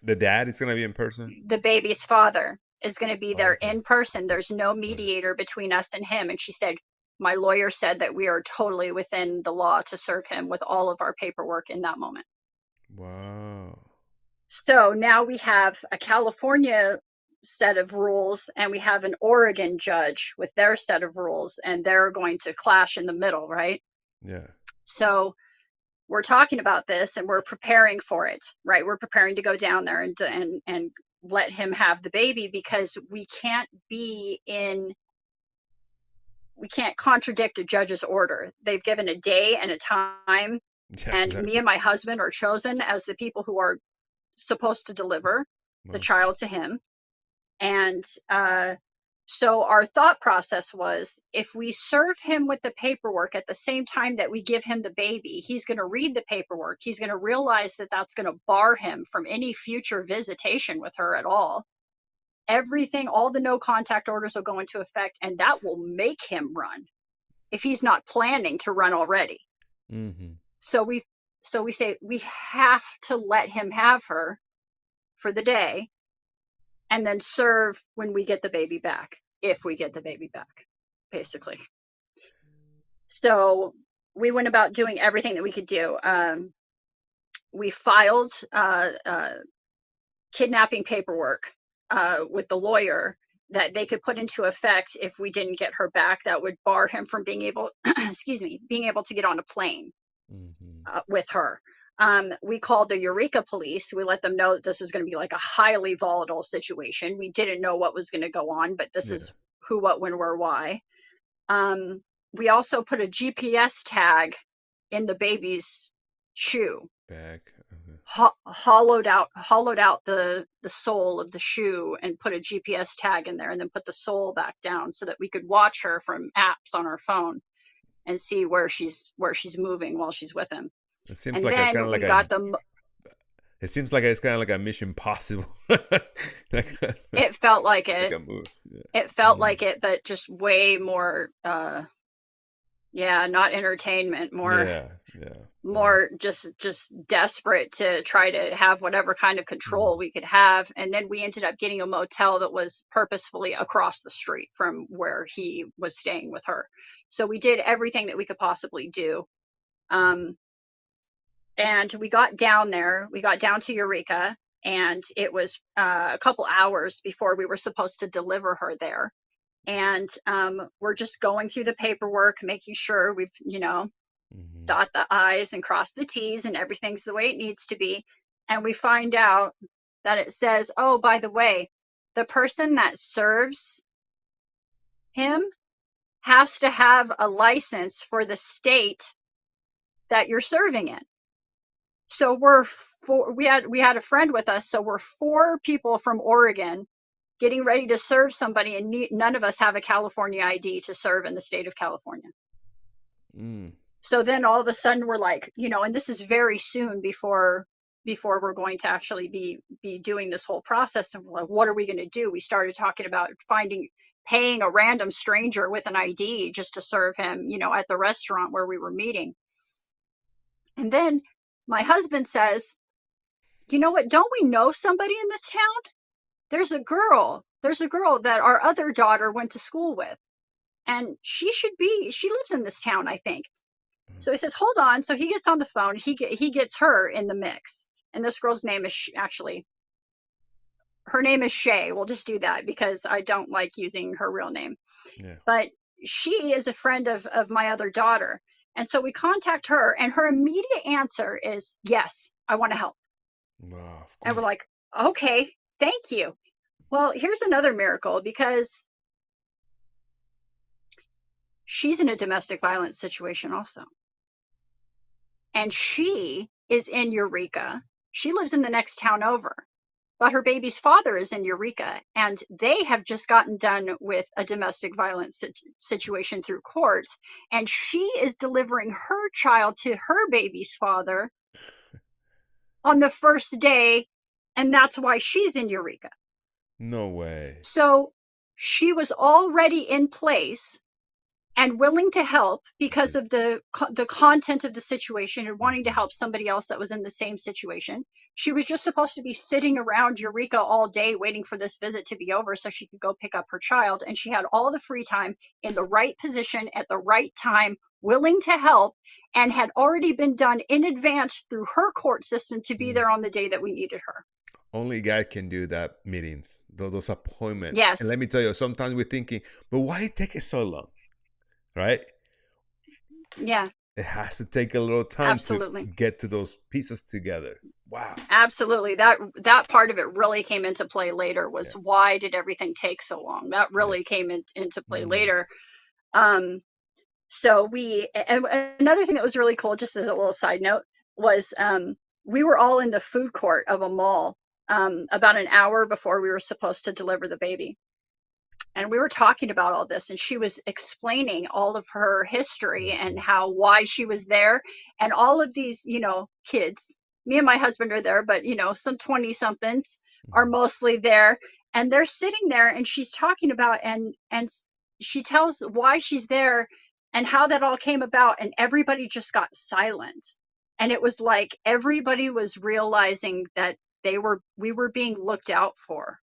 the dad is gonna be in person? the baby's father is going to be Oh, there okay. in person. There's no Okay. mediator between us and him. And she said, my lawyer said that we are totally within the law to serve him with all of our paperwork in that moment. Wow. So now we have a California set of rules, and we have an Oregon judge with their set of rules, and they're going to clash in the middle, right? Yeah. So we're talking about this, and we're preparing for it, right? We're preparing to go down there and let him have the baby, because we can't contradict a judge's order. They've given a day and a time, Yeah, and me exactly. and my husband are chosen as the people who are supposed to deliver the Wow. child to him. And so our thought process was, if we serve him with the paperwork at the same time that we give him the baby, he's going to read the paperwork. He's going to realize that that's going to bar him from any future visitation with her at all. Everything, all the no contact orders will go into effect, and that will make him run if he's not planning to run already. Mm-hmm. So we say we have to let him have her for the day, and then serve when we get the baby back, if we get the baby back, basically. So we went about doing everything that we could do. We filed kidnapping paperwork with the lawyer that they could put into effect if we didn't get her back. That would bar him from being able, being able to get on a plane Mm-hmm. with her. We called the Eureka police. We let them know that this was going to be like a highly volatile situation. We didn't know what was going to go on, but this Yeah. is who, what, when, where, why. We also put a GPS tag in the baby's shoe, Back. Okay. hollowed out the sole of the shoe, and put a GPS tag in there, and then put the sole back down so that we could watch her from apps on our phone and see where she's moving while she's with him. It seems And like a kind of then like we a. got the It seems like it's kind of like a Mission Possible, like it felt like like it a movie. Yeah. it felt Mm. like it, but just way more Yeah, not entertainment, more Yeah, yeah, wow. more just desperate to try to have whatever kind of Mm, control we could have. And then we ended up getting a motel that was purposefully across the street from where he was staying with her. So we did everything that we could possibly do. Um, and we got down there. We got down to Eureka, and it was a couple hours before we were supposed to deliver her there. And we're just going through the paperwork, making sure we've, mhm. dot the I's and cross the T's and everything's the way it needs to be. And we find out that it says, oh, by the way, the person that serves him has to have a license for the state that you're serving in. So we're four, we had a friend with us, so we're four people from Oregon getting ready to serve somebody, and none of us have a California ID to serve in the state of California. Mm, So then all of a sudden we're like, and this is very soon before we're going to actually be doing this whole process. And we're like, what are we going to do? We started talking about paying a random stranger with an ID just to serve him, at the restaurant where we were meeting. And then my husband says, you know what? Don't we know somebody in this town? There's a girl that our other daughter went to school with, and she lives in this town, I think. So he says, hold on. So he gets on the phone. He gets her in the mix. And this girl's name is actually, her name is Shay. We'll just do that because I don't like using her real name. yeah. But she is a friend of my other daughter. And so we contact her, and her immediate answer is, yes, I want to help. Wow, of And we're course. like, okay, thank you. Well, here's another miracle, because she's in a domestic violence situation also. And she is in Eureka. She lives in the next town over. But her baby's father is in Eureka, and they have just gotten done with a domestic violence situation through courts. And she is delivering her child to her baby's father on the first day, and that's why she's in Eureka. No way. So she was already in place and willing to help because Okay. of the content of the situation and wanting to Mhm. help somebody else that was in the same situation. She was just supposed to be sitting around Eureka all day waiting for this visit to be over so she could go pick up her child, and she had all the free time in the right position at the right time, willing to help, and had already been done in advance through her court system to be Mm. there on the day that we needed her. Only God can do that meetings, those appointments. And Yes. let me tell you, sometimes we're thinking, but why it take it so long? Right? Yeah, It has to take a little time to absolutely. get to those pieces together. Wow. Absolutely. That part of it really came into play later, was Yeah. why did everything take so long? That Yeah. really came into play Mm, later. Um, so and another thing that was really cool, just as a little side note, was we were all in the food court of a mall about an hour before we were supposed to deliver the baby. And we were talking about all this, and she was explaining all of her history and mhm, how why she was there, and all of these kids. Me and my husband are there, but some 20 somethings are mhm, mostly there, and they're sitting there, and she's talking about, and she tells why she's there and how that all came about, and everybody just got silent. And it was like everybody was realizing that we were being looked out for,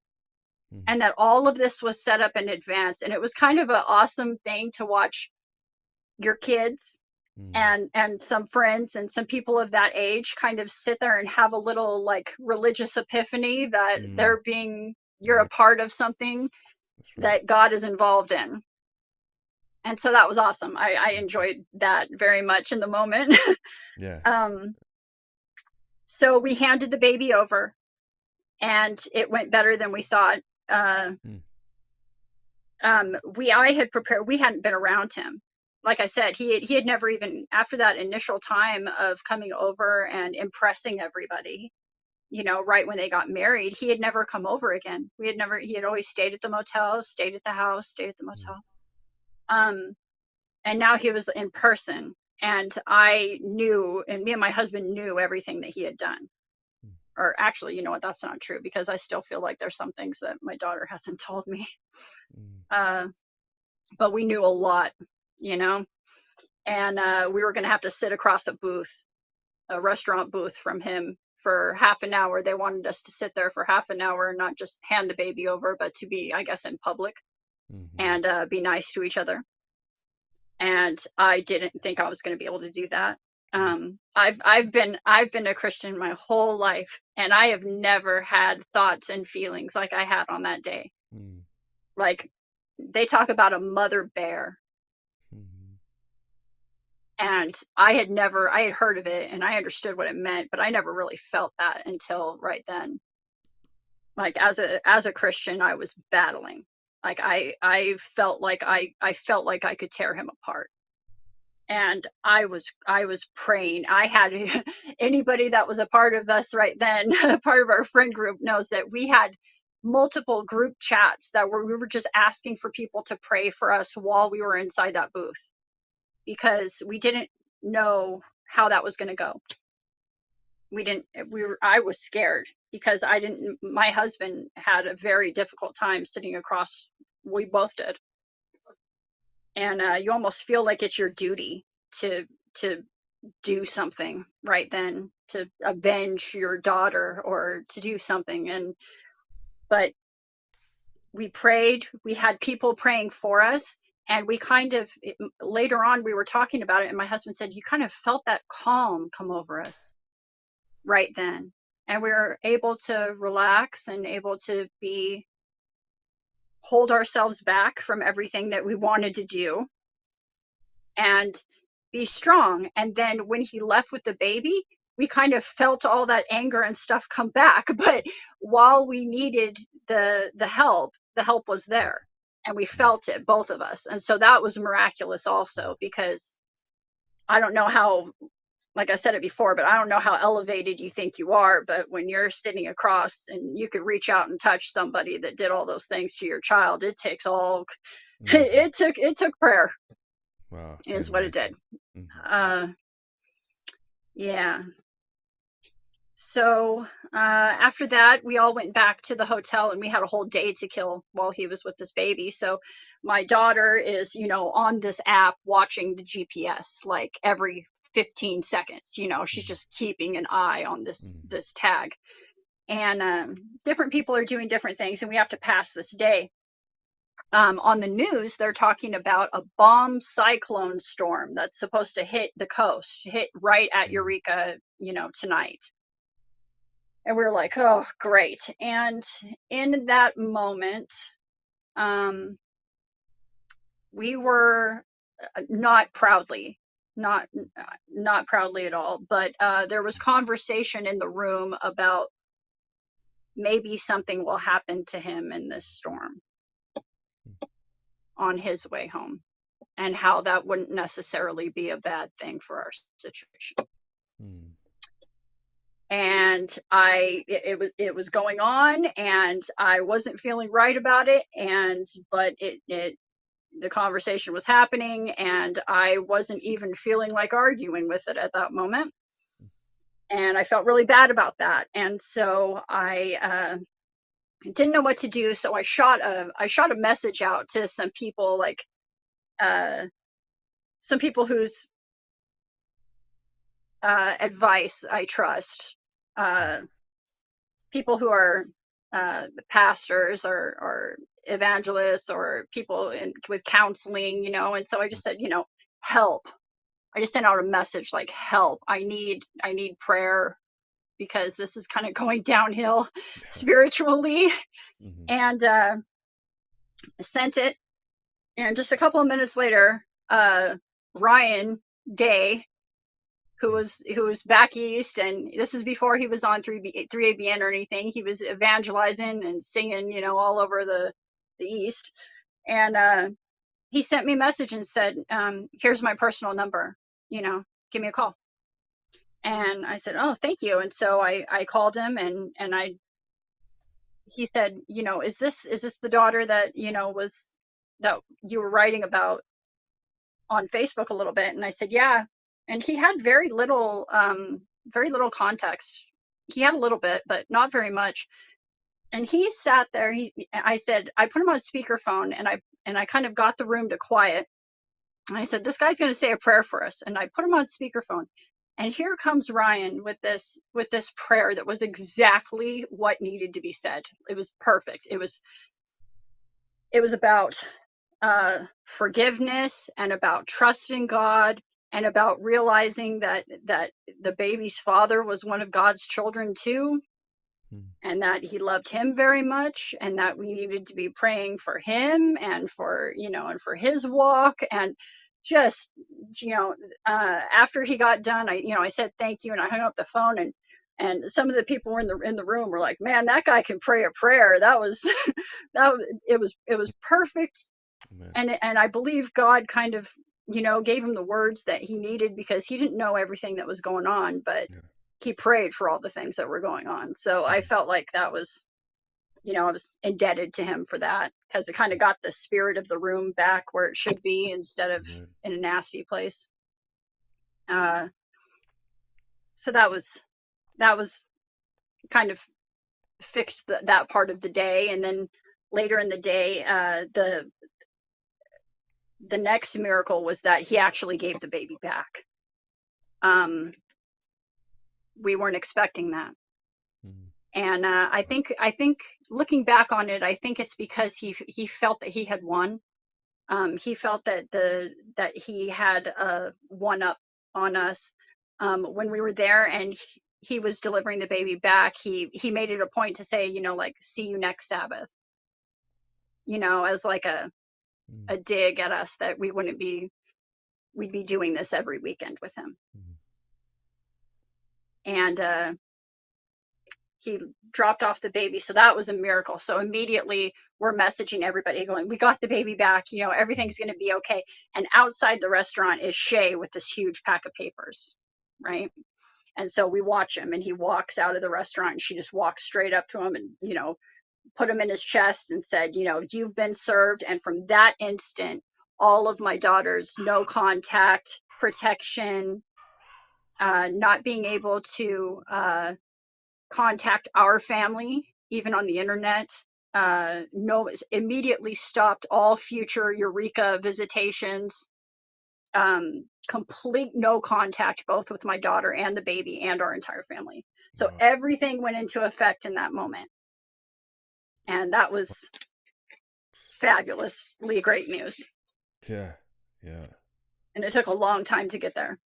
mhm, and that all of this was set up in advance. And it was kind of an awesome thing to watch your kids mhm, and some friends and some people of that age kind of sit there and have a little like religious epiphany that mm. you're a Yep, part of something that's right. that God is involved in. And so that was awesome. I Mhm. enjoyed that very much in the moment. Yeah. um, so we handed the baby over, and it went better than we thought. Uh, Mm, I had prepared. We hadn't been around him. Like I said, he had never even, after that initial time of coming over and impressing everybody, right when they got married, he had never come over again. He had always stayed at the motel, stayed at the house, stayed at the mm, motel. Um, and now he was in person, and I knew, and me and my husband knew everything that he had done. mm, Or actually, you know what? That's not true, because I still feel like there's some things that my daughter hasn't told me. mm. Uh, but we knew a lot, you know. and we were going to have to sit across a restaurant booth from him for half an hour. They wanted us to sit there for half an hour and not just hand the baby over, but to be, I guess, in public Mm-hmm. and be nice to each other. And I didn't think I was going to be able to do that. I've been a Christian my whole life, and I have never had thoughts and feelings like I had on that day. Mm-hmm. Like, they talk about a mother bear, Mm-hmm. and I had heard of it and I understood what it meant, but I never really felt that until right then. Like, as a Christian, I was battling. Like, I felt like I could tear him apart. And I was praying. I had anybody that was a part of us right then, part of our friend group, knows that we had multiple group chats that we were just asking for people to pray for us while we were inside that booth, because we didn't know how that was going to go. I was scared because I didn't, my husband had a very difficult time sitting across, we both did. And you almost feel like it's your duty to do something right then, to avenge your daughter or to do something. And but we prayed, we had people praying for us, and we kind of, later on we were talking about it, and my husband said, you kind of felt that calm come over us right then, and we were able to relax and able to be hold ourselves back from everything that we wanted to do and be strong. And then when he left with the baby, we kind of felt all that anger and stuff come back. But while we needed the help was there, and we felt it, both of us. And so that was miraculous also, because I don't know how, like I said it before, but I don't know how elevated you think you are, but when you're sitting across and you could reach out and touch somebody that did all those things to your child, it takes all, Mm-hmm. it took prayer, Wow, I is what it did. imagine. Mm-hmm. Uh, yeah. So after that, we all went back to the hotel, and we had a whole day to kill while he was with this baby. So my daughter is, on this app watching the GPS like every 15 seconds. She's just keeping an eye on Mm-hmm. this tag. And different people are doing different things, and we have to pass this day. On the news, they're talking about a bomb cyclone storm that's supposed to hit the coast, hit right at Mm-hmm. Eureka, tonight. And we were like, oh, great. And in that moment, um, we were not proudly, not not proudly at all, but there was conversation in the room about maybe something will happen to him in this storm on his way home, and how that wouldn't necessarily be a bad thing for our situation. Mm-hmm. And it was going on, and I wasn't feeling right about it, and but it the conversation was happening, and I wasn't even feeling like arguing with it at that moment, and I felt really bad about that. And so I didn't know what to do, so I shot a message out to some people, like some people whose advice I trust, uh, people who are pastors or evangelists or people with counseling, and so I just said, help. I just sent out a message like, help. I need prayer, because this is kind of going downhill spiritually. Mm-hmm. And sent it. And just a couple of minutes later, Ryan Day, who was back east, and this is before he was on 3ABN or anything. He was evangelizing and singing, all over the east. And he sent me a message and said, here's my personal number, give me a call. And I said, oh, thank you. And so I called him, and he said, is this the daughter that, that you were writing about on Facebook a little bit? And I said, yeah. And he had very little context. He had a little bit, but not very much. And he sat there. I said, I put him on speakerphone, and I kind of got the room to quiet. And I said, this guy's going to say a prayer for us. And I put him on speakerphone. And here comes Ryan with this prayer that was exactly what needed to be said. It was perfect. It was about forgiveness and about trusting God and about realizing that the baby's father was one of God's children too, Mm. and that he loved him very much, and that we needed to be praying for him and for and for his walk. And just after he got done, I said thank you and I hung up the phone. And some of the people were in the room were like, man, that guy can pray a prayer. That was it was perfect. Amen. And I believe God kind of gave him the words that he needed, because he didn't know everything that was going on, but Yeah. he prayed for all the things that were going on. So I felt like that was, I was indebted to him for that, because it kind of got the spirit of the room back where it should be, instead of Amen. in a nasty place. Uh, so that was kind of fixed that part of the day. And then later in the day, the next miracle was that he actually gave the baby back. Um, we weren't expecting that. Mm. And I think looking back on it, I think it's because he felt that he had won. He felt that he had one up on us when we were there, and he was delivering the baby back. He made it a point to say, like, see you next Sabbath, as like Mm. a dig at us that we'd be doing this every weekend with him. Mm. And he dropped off the baby. So that was a miracle. So immediately we're messaging everybody going, we got the baby back, everything's going to be okay. And outside the restaurant is Shay with this huge pack of papers, right? And so we watch him, and he walks out of the restaurant, and she just walks straight up to him and, put him in his chest and said, you've been served. And from that instant, all of my daughter's no contact protection, not being able to contact our family, even on the internet. No, immediately stopped all future Eureka visitations. Complete no contact, both with my daughter and the baby and our entire family. So Wow. everything went into effect in that moment. And that was fabulously great news. Yeah. Yeah. And it took a long time to get there.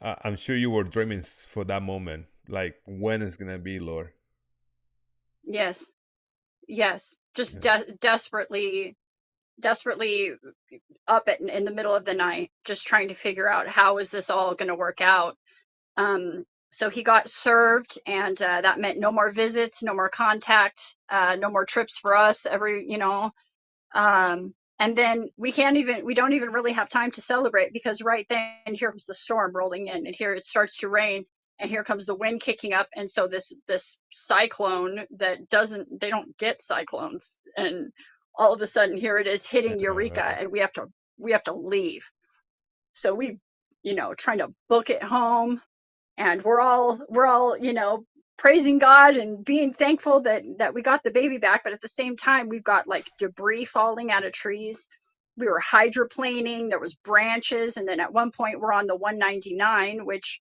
I'm sure you were dreaming for that moment. Like, when is gonna be, Lord? Yes. Yes. Just Yeah. desperately up in the middle of the night, just trying to figure out how is this all going to work out. So he got served, and that meant no more visits, no more contact, no more trips for us. And then we don't even really have time to celebrate, because right then here comes the storm rolling in, and here it starts to rain, and here comes the wind kicking up. And so this cyclone that they don't get cyclones, and all of a sudden here it is hitting Eureka, Right. and we have to leave. So we, trying to book it home, and we're all praising God and being thankful that we got the baby back. But at the same time, we've got like debris falling out of trees. We were hydroplaning, there was branches, and then at one point we're on the 199, which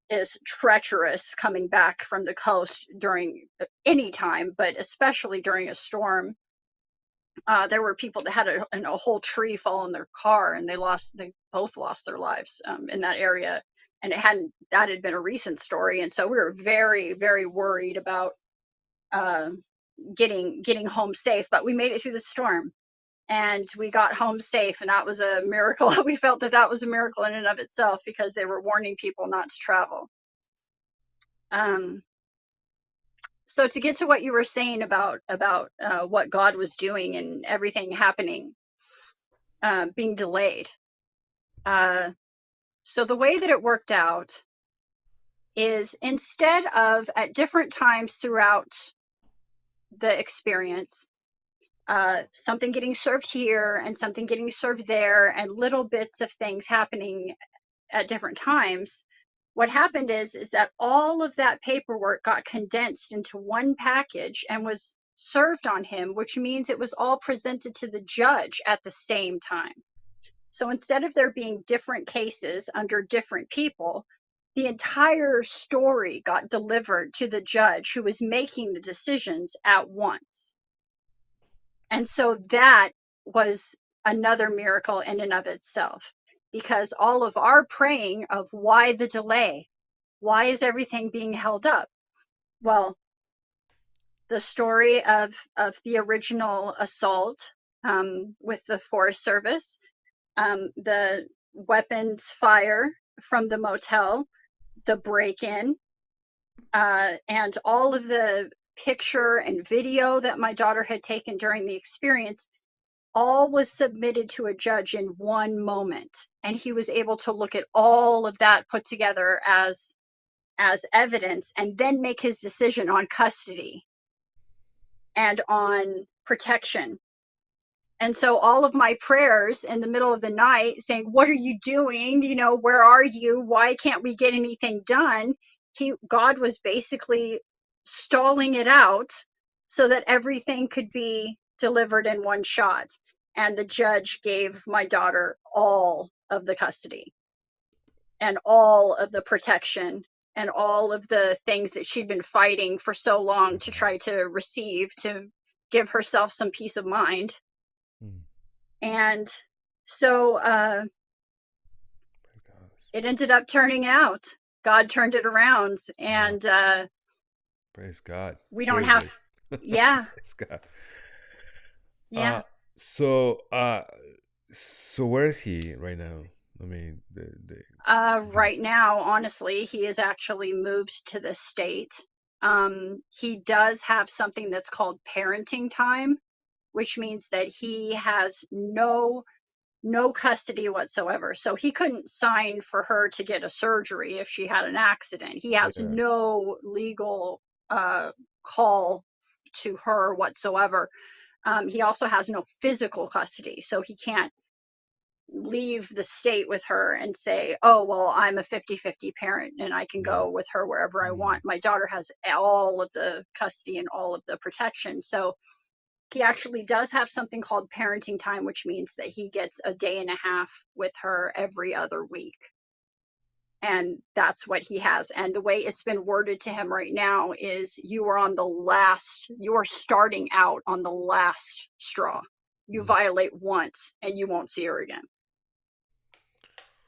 is treacherous coming back from the coast during any time, but especially during a storm. There were people that had a whole tree fall in their car, and they both lost their lives in that area. And that had been a recent story. And so we were very, very worried about uh, getting home safe, but we made it through the storm, and we got home safe. And that was a miracle. We felt that was a miracle in and of itself, because they were warning people not to travel. Um, so to get to what you were saying about what God was doing and everything happening, being delayed. Uh, so the way that it worked out is, instead of at different times throughout the experience, something getting served here and something getting served there, and little bits of things happening at different times, what happened is that all of that paperwork got condensed into one package and was served on him, which means it was all presented to the judge at the same time. So instead of there being different cases under different people, the entire story got delivered to the judge who was making the decisions at once. And so that was another miracle in and of itself, because all of our praying of why the delay, why is everything being held up? Well, the story of the original assault with the Forest Service, the weapons fire from the motel, the break-in, and all of the picture and video that my daughter had taken during the experience, all was submitted to a judge in one moment, and he was able to look at all of that put together as evidence and then make his decision on custody and on protection. And so all of my prayers in the middle of the night saying, what are you doing? Where are you? Why can't we get anything done? God was basically stalling it out so that everything could be delivered in one shot. And the judge gave my daughter all of the custody and all of the protection and all of the things that she'd been fighting for so long Praise to God. try to receive, to give herself some peace of mind. Mm. And so Praise God. it ended up turning out. God turned it around, Wow. and Praise God. we don't have, Seriously. yeah, Praise God. yeah. Uh so uh so where is he right now? I mean this, Right now, honestly, he has actually moved to the state. He does have something that's called parenting time, which means that he has no custody whatsoever. So he couldn't sign for her to get a surgery if she had an accident. He has yeah. no legal call to her whatsoever. He also has no physical custody, so he can't leave the state with her and say, oh, well, I'm a 50-50 parent and I can Yeah. go with her wherever I Mm. want. My daughter has all of the custody and all of the protection. So he actually does have something called parenting time, which means that he gets a day and a half with her every other week. And that's what he has. And the way it's been worded to him right now is you are starting out on the last straw. You Mm. violate once and you won't see her again.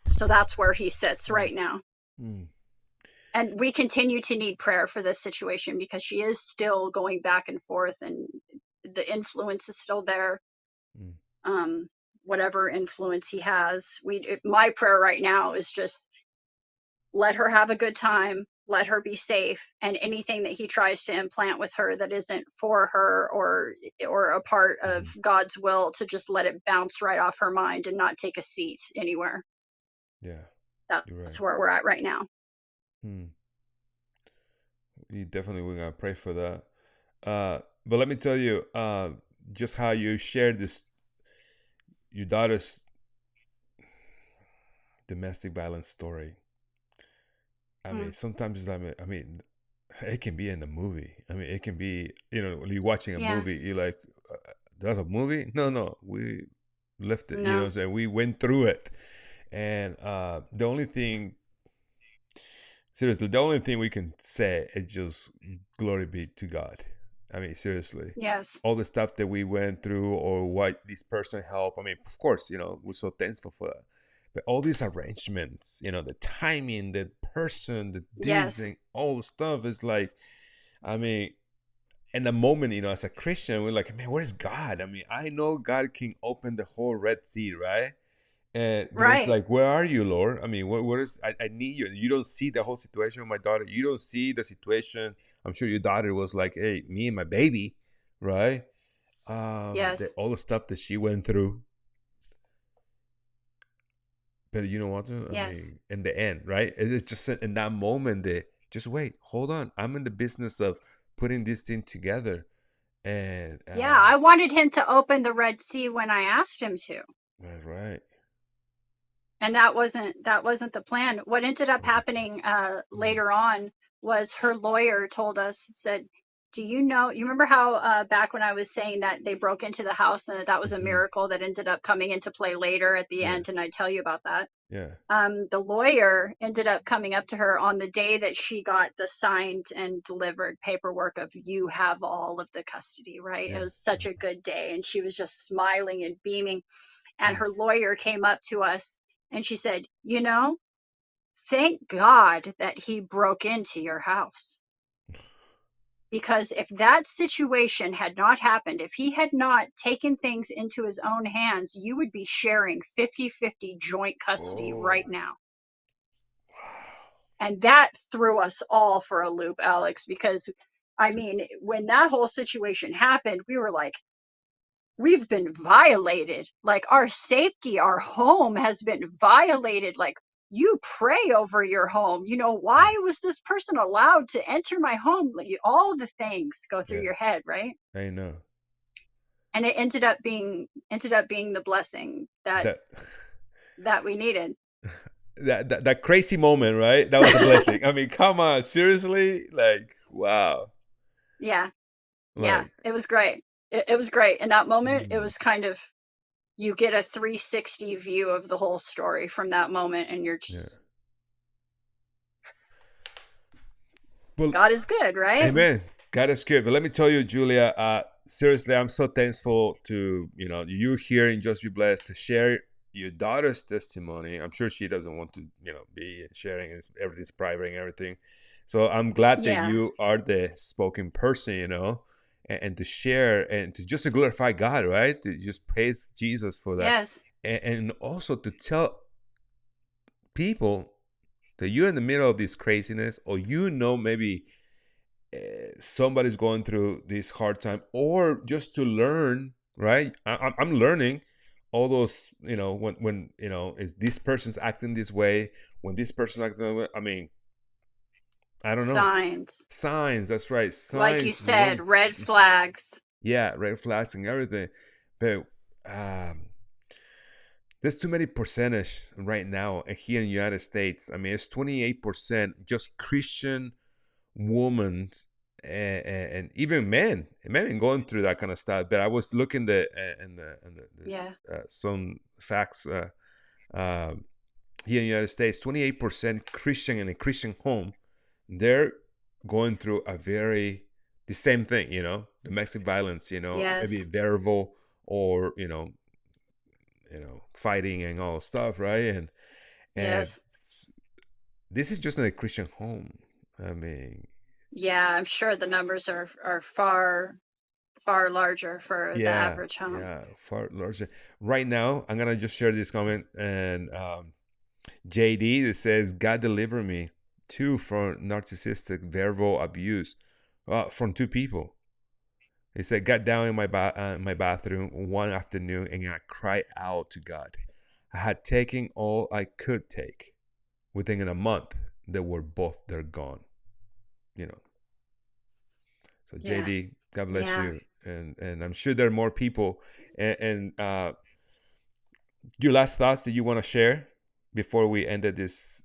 So that's where he sits Mm. right now. Mm. And we continue to need prayer for this situation because she is still going back and forth and the influence is still there. Mm. um, Whatever influence he has. My prayer right now is just let her have a good time, let her be safe, and anything that he tries to implant with her that isn't for her or a part of Mhm. God's will, to just let it bounce right off her mind and not take a seat anywhere. Yeah. You're That's right. where we're at right now. Mm. You definitely we're gonna pray for that. But let me tell you, just how you shared this your daughter's domestic violence story. I mean, Mm. sometimes I mean, it can be in the movie. I mean, it can be when you're watching a Yeah. movie, you're like, "That's a movie?" No, no, we left it. No. So we went through it, and the only thing, seriously, the only thing we can say is just glory be to God. I mean, seriously, Yes. all the stuff that we went through or what this person helped. I mean, of course, we're so thankful for that. But all these arrangements, the timing, the person, the this, Yes. and all the stuff is like, I mean, in the moment, as a Christian, we're like, man, where's God? I mean, I know God can open the whole Red Sea, right? But it's Right. like, where are you, Lord? I mean, what is? I need you. You don't see the whole situation with my daughter. You don't see the situation. I'm sure your daughter was like, hey, me and my baby, right? Yes. All the stuff that she went through. But you know what? I Yes. mean, in the end, right? It's just in that moment that just wait, hold on. I'm in the business of putting this thing together, and Yeah, I wanted him to open the Red Sea when I asked him to. that's right. And that wasn't the plan. What ended up What's up? happening Mm, later on was her lawyer told us, said, Do you know, you remember how back when I was saying that they broke into the house and that was a Hmm. miracle that ended up coming into play later at the Yeah, end, and I tell you about that? yeah, The lawyer ended up coming up to her on the day that she got the signed and delivered paperwork of you have all of the custody, right? It yeah. was such a good day, and she was just smiling and beaming. And Mm. her lawyer came up to us and she said, thank God that he broke into your house. Because if that situation had not happened, if he had not taken things into his own hands, you would be sharing 50-50 joint custody Oh, right now. And that threw us all for a loop, Alex, because I so- mean, when that whole situation happened, we were like, we've been violated. Like our safety, our home has been violated. Like you pray over your home. yeah, Why was this person allowed to enter my home? Like, all the things go through yeah. your head, right? I know And it ended up being the blessing that that. that we needed. That crazy moment, right? That was a blessing. I mean, come on, seriously, like, wow, Yeah, yeah, like, it was great. It was great. In that moment, it mm, was kind of, you get a 360 view of the whole story from that moment, and you're yeah. just, Well, God is good, right? amen. God is good. But let me tell you, Julia, seriously, I'm so thankful to you here in Just Be Blessed to share your daughter's testimony. I'm sure she doesn't want to be sharing everything's private and everything. So I'm glad that Yeah. you are the spoken person, and to share and to just to glorify God, right? To just praise Jesus for that, Yes. and also to tell people that you're in the middle of this craziness, or maybe somebody's going through this hard time, or just to learn, right? I'm learning all those, when is this person's acting this way, when this person's acting that way. I mean, I don't know. Signs. Signs, that's right, Like you signs, said, red flags. yeah, red flags and everything. But there's too many percentage right now here in the United States. I mean, it's 28% just Christian women, and even men going through that kind of stuff. But I was looking this Yeah. some facts, uh, here in the United States, 28% Christian in a Christian home, they're going through the same thing, domestic violence, maybe Yes. verbal, or fighting and all stuff, right? And Yes. this is just in a Christian home. I mean, Yeah, I'm sure the numbers are far far larger for the yeah, average home. yeah, far larger. Right now, I'm gonna just share this comment, and JD that says, "God deliver me too from narcissistic verbal abuse, from two people." He said, "Got down in my bathroom one afternoon and I cried out to God. I had taken all I could take. Within a month, they're gone. You know." So Yeah. JD, God bless Yeah. you, and I'm sure there are more people. And your last thoughts that you want to share before we ended this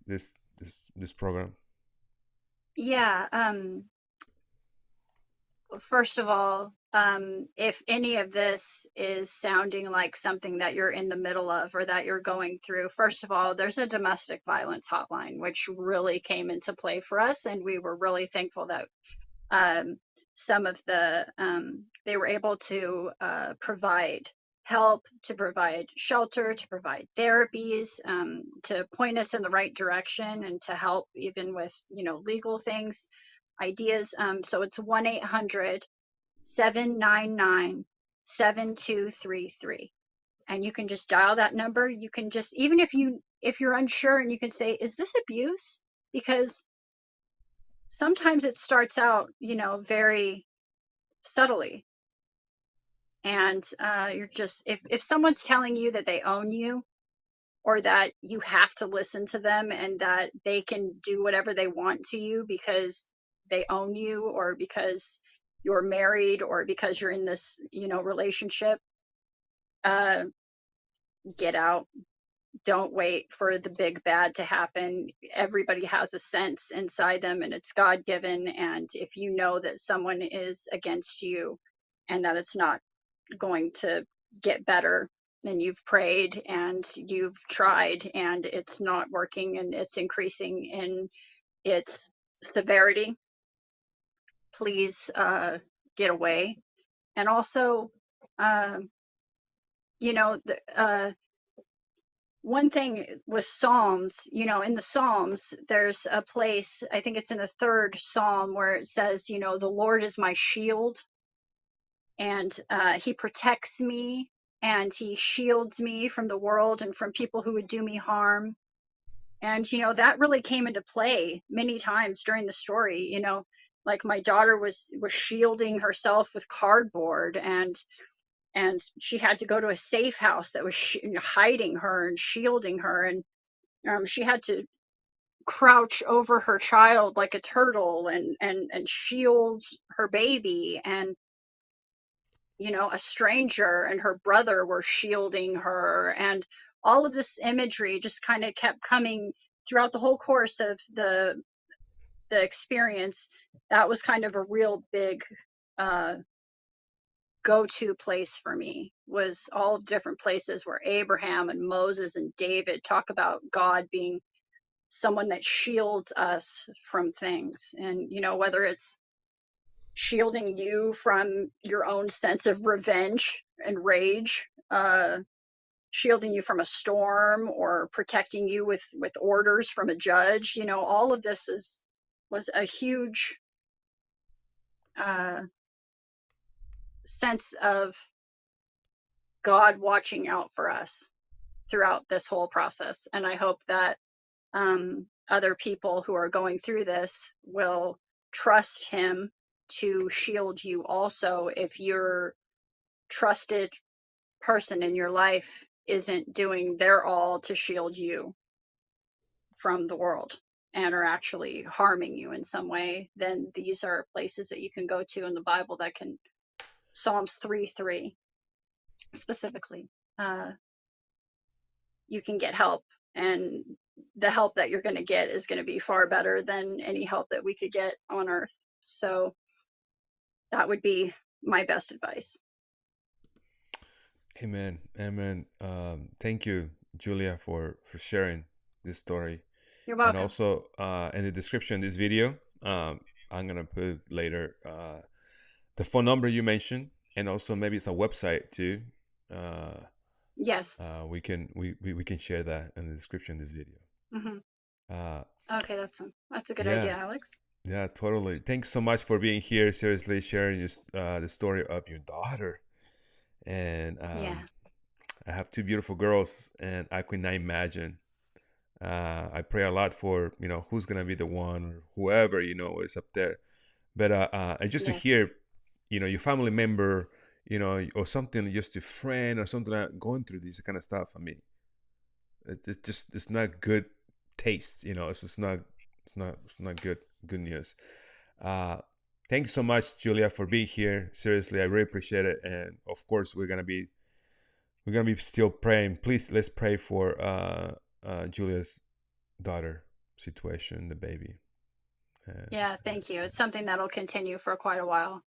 program? Yeah. First of all, if any of this is sounding like something that you're in the middle of or that you're going through, first of all, there's a domestic violence hotline, which really came into play for us. And we were really thankful that um, they were able to provide help, to provide shelter, to provide therapies, to point us in the right direction, and to help even with legal things, ideas. So it's 1-800-799-7233, and you can just dial that number. You can just, even if you're unsure, and you can say, is this abuse? Because sometimes it starts out very subtly, and you're just, if someone's telling you that they own you, or that you have to listen to them, and that they can do whatever they want to you because they own you, or because you're married, or because you're in this relationship, uh get out. Don't wait for the big bad to happen. Everybody has a sense inside them, and it's God given. And if you know that someone is against you and that it's not going to get better, and you've prayed and you've tried and it's not working and it's increasing in its severity, please get away. And also, uh, one thing with Psalms, in the Psalms, there's a place, I think it's in the third Psalm, where it says, the Lord is my shield, and he protects me, and he shields me from the world and from people who would do me harm. And, that really came into play many times during the story. Like my daughter was shielding herself with cardboard, and she had to go to a safe house that was hiding her and shielding her, and she had to crouch over her child like a turtle and shield her baby, and a stranger and her brother were shielding her, and all of this imagery just kind of kept coming throughout the whole course of the experience. That was kind of a real big uh, go-to place for me, was all different places where Abraham and Moses and David talk about God being someone that shields us from things. And whether it's shielding you from your own sense of revenge and rage, shielding you from a storm, or protecting you with orders from a judge, all of this was a huge uh, sense of God watching out for us throughout this whole process. And I hope that other people who are going through this will trust him to shield you also, if your trusted person in your life isn't doing their all to shield you from the world and are actually harming you in some way. Then these are places that you can go to in the Bible that can, Psalms 3:3 specifically, uh, you can get help, and the help that you're going to get is going to be far better than any help that we could get on earth. So that would be my best advice. Amen. Amen. Thank you, Julia, for sharing this story. You're And welcome. also, in the description of this video, I'm gonna put later the phone number you mentioned, and also maybe it's a website too. Uh, Yes. we can share that in the description of this video. Hmm. Uh, Okay, that's a good idea, yeah, Alex. yeah, totally. Thanks so much for being here. Seriously, sharing the story of your daughter. And Yeah. I have two beautiful girls, and I could not imagine. I pray a lot for who's gonna be the one, or whoever is up there. But just to Yes. hear, your family member, or something, just a friend or something going through this kind of stuff. I mean, it's not good taste. It's not good news. Uh, Thank you so much, Julia, for being here. Seriously, I really appreciate it. And of course, we're gonna be still praying. Please, let's pray for Julia's daughter situation, the baby. And Yeah, thank you. It's something that'll continue for quite a while,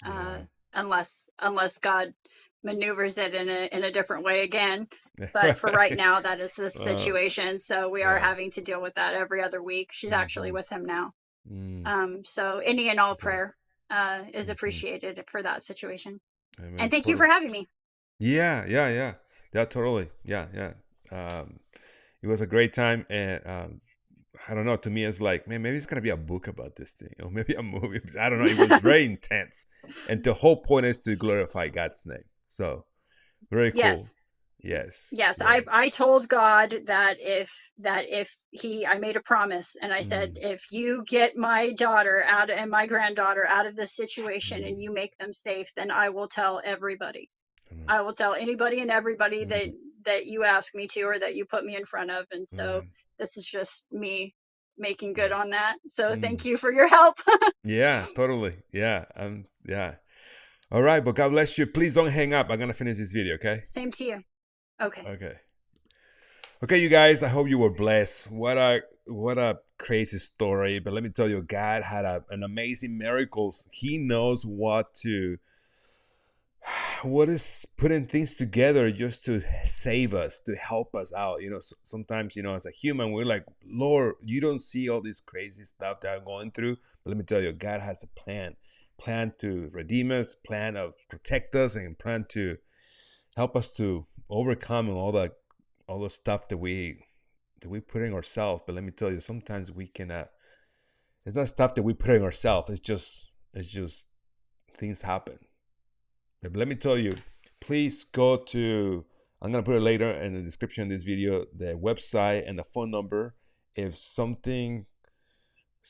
uh, yeah, unless God maneuvers it in a different way again. But for right right. now, that is the Uh, situation. So we are yeah. having to deal with that every other week. She's actually Mm-hmm. with him now. Mm, So any and all okay. prayer is Mm-hmm. appreciated for that situation. And Amen. thank you for Totally. having me. Yeah, yeah, yeah. Yeah, totally. Yeah, yeah. It was a great time, and I don't know. To me, it's like, man, maybe it's gonna be a book about this thing, or maybe a movie. I don't know. It was very intense, and the whole point is to glorify God's name. So very cool. Yes. Yes, Yes, I yes. I told God that if he I made a promise, and I said, Mm, if you get my daughter out and my granddaughter out of this situation and mm, you make them safe, then I will tell everybody. amen. I will tell anybody and everybody that Mm, that you ask me to, or that you put me in front of. And so amen. this is just me making good Yeah. on that. So thank Mm, you for your help. yeah, totally. Yeah. Yeah. All right, but God bless you. Please don't hang up. I'm gonna finish this video, okay? Same to you. Okay. Okay. Okay, you guys, I hope you were blessed. What a crazy story. But let me tell you, God had an amazing miracles. He knows what is putting things together just to save us, to help us out. Sometimes, as a human, we're like, Lord, you don't see all this crazy stuff that I'm going through. But let me tell you, God has a plan to redeem us, plan of protect us, and plan to help us to overcome all the stuff that we put in ourselves. But let me tell you, sometimes we cannot. It's not stuff that we put in ourselves. It's just things happen. But let me tell you, please go to. I'm gonna put it later in the description of this video, the website and the phone number. If something's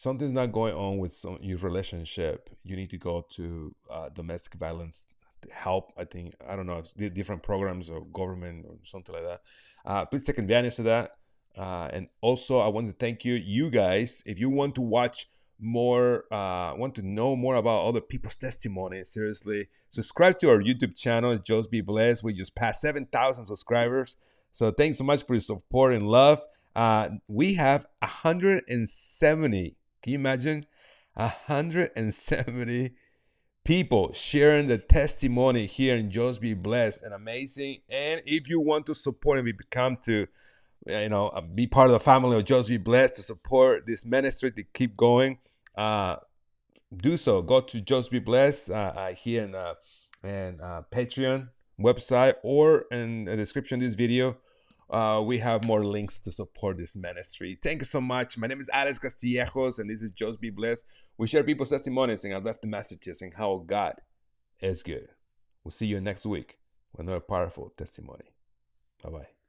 not going on with your relationship, you need to go to domestic violence help. I don't know, different programs or government or something like that. Please take advantage of that. And also, I want to thank you guys. If you want to watch more, want to know more about other people's testimonies, seriously, subscribe to our YouTube channel. Just be blessed. We just passed 7,000 subscribers. So thanks so much for your support and love. We have 170. Can you imagine? 170 people sharing the testimony here and just be blessed and amazing. And if you want to support and become to be part of the family of just be blessed to support this ministry to keep going, do so. Go to just be blessed here in Patreon website, or in the description of this video. We have more links to support this ministry. Thank you so much. My name is Alex Castillejos, and this is Just Be Blessed. We share people's testimonies, and I left the messages and how God is good. We'll see you next week with another powerful testimony. Bye-bye.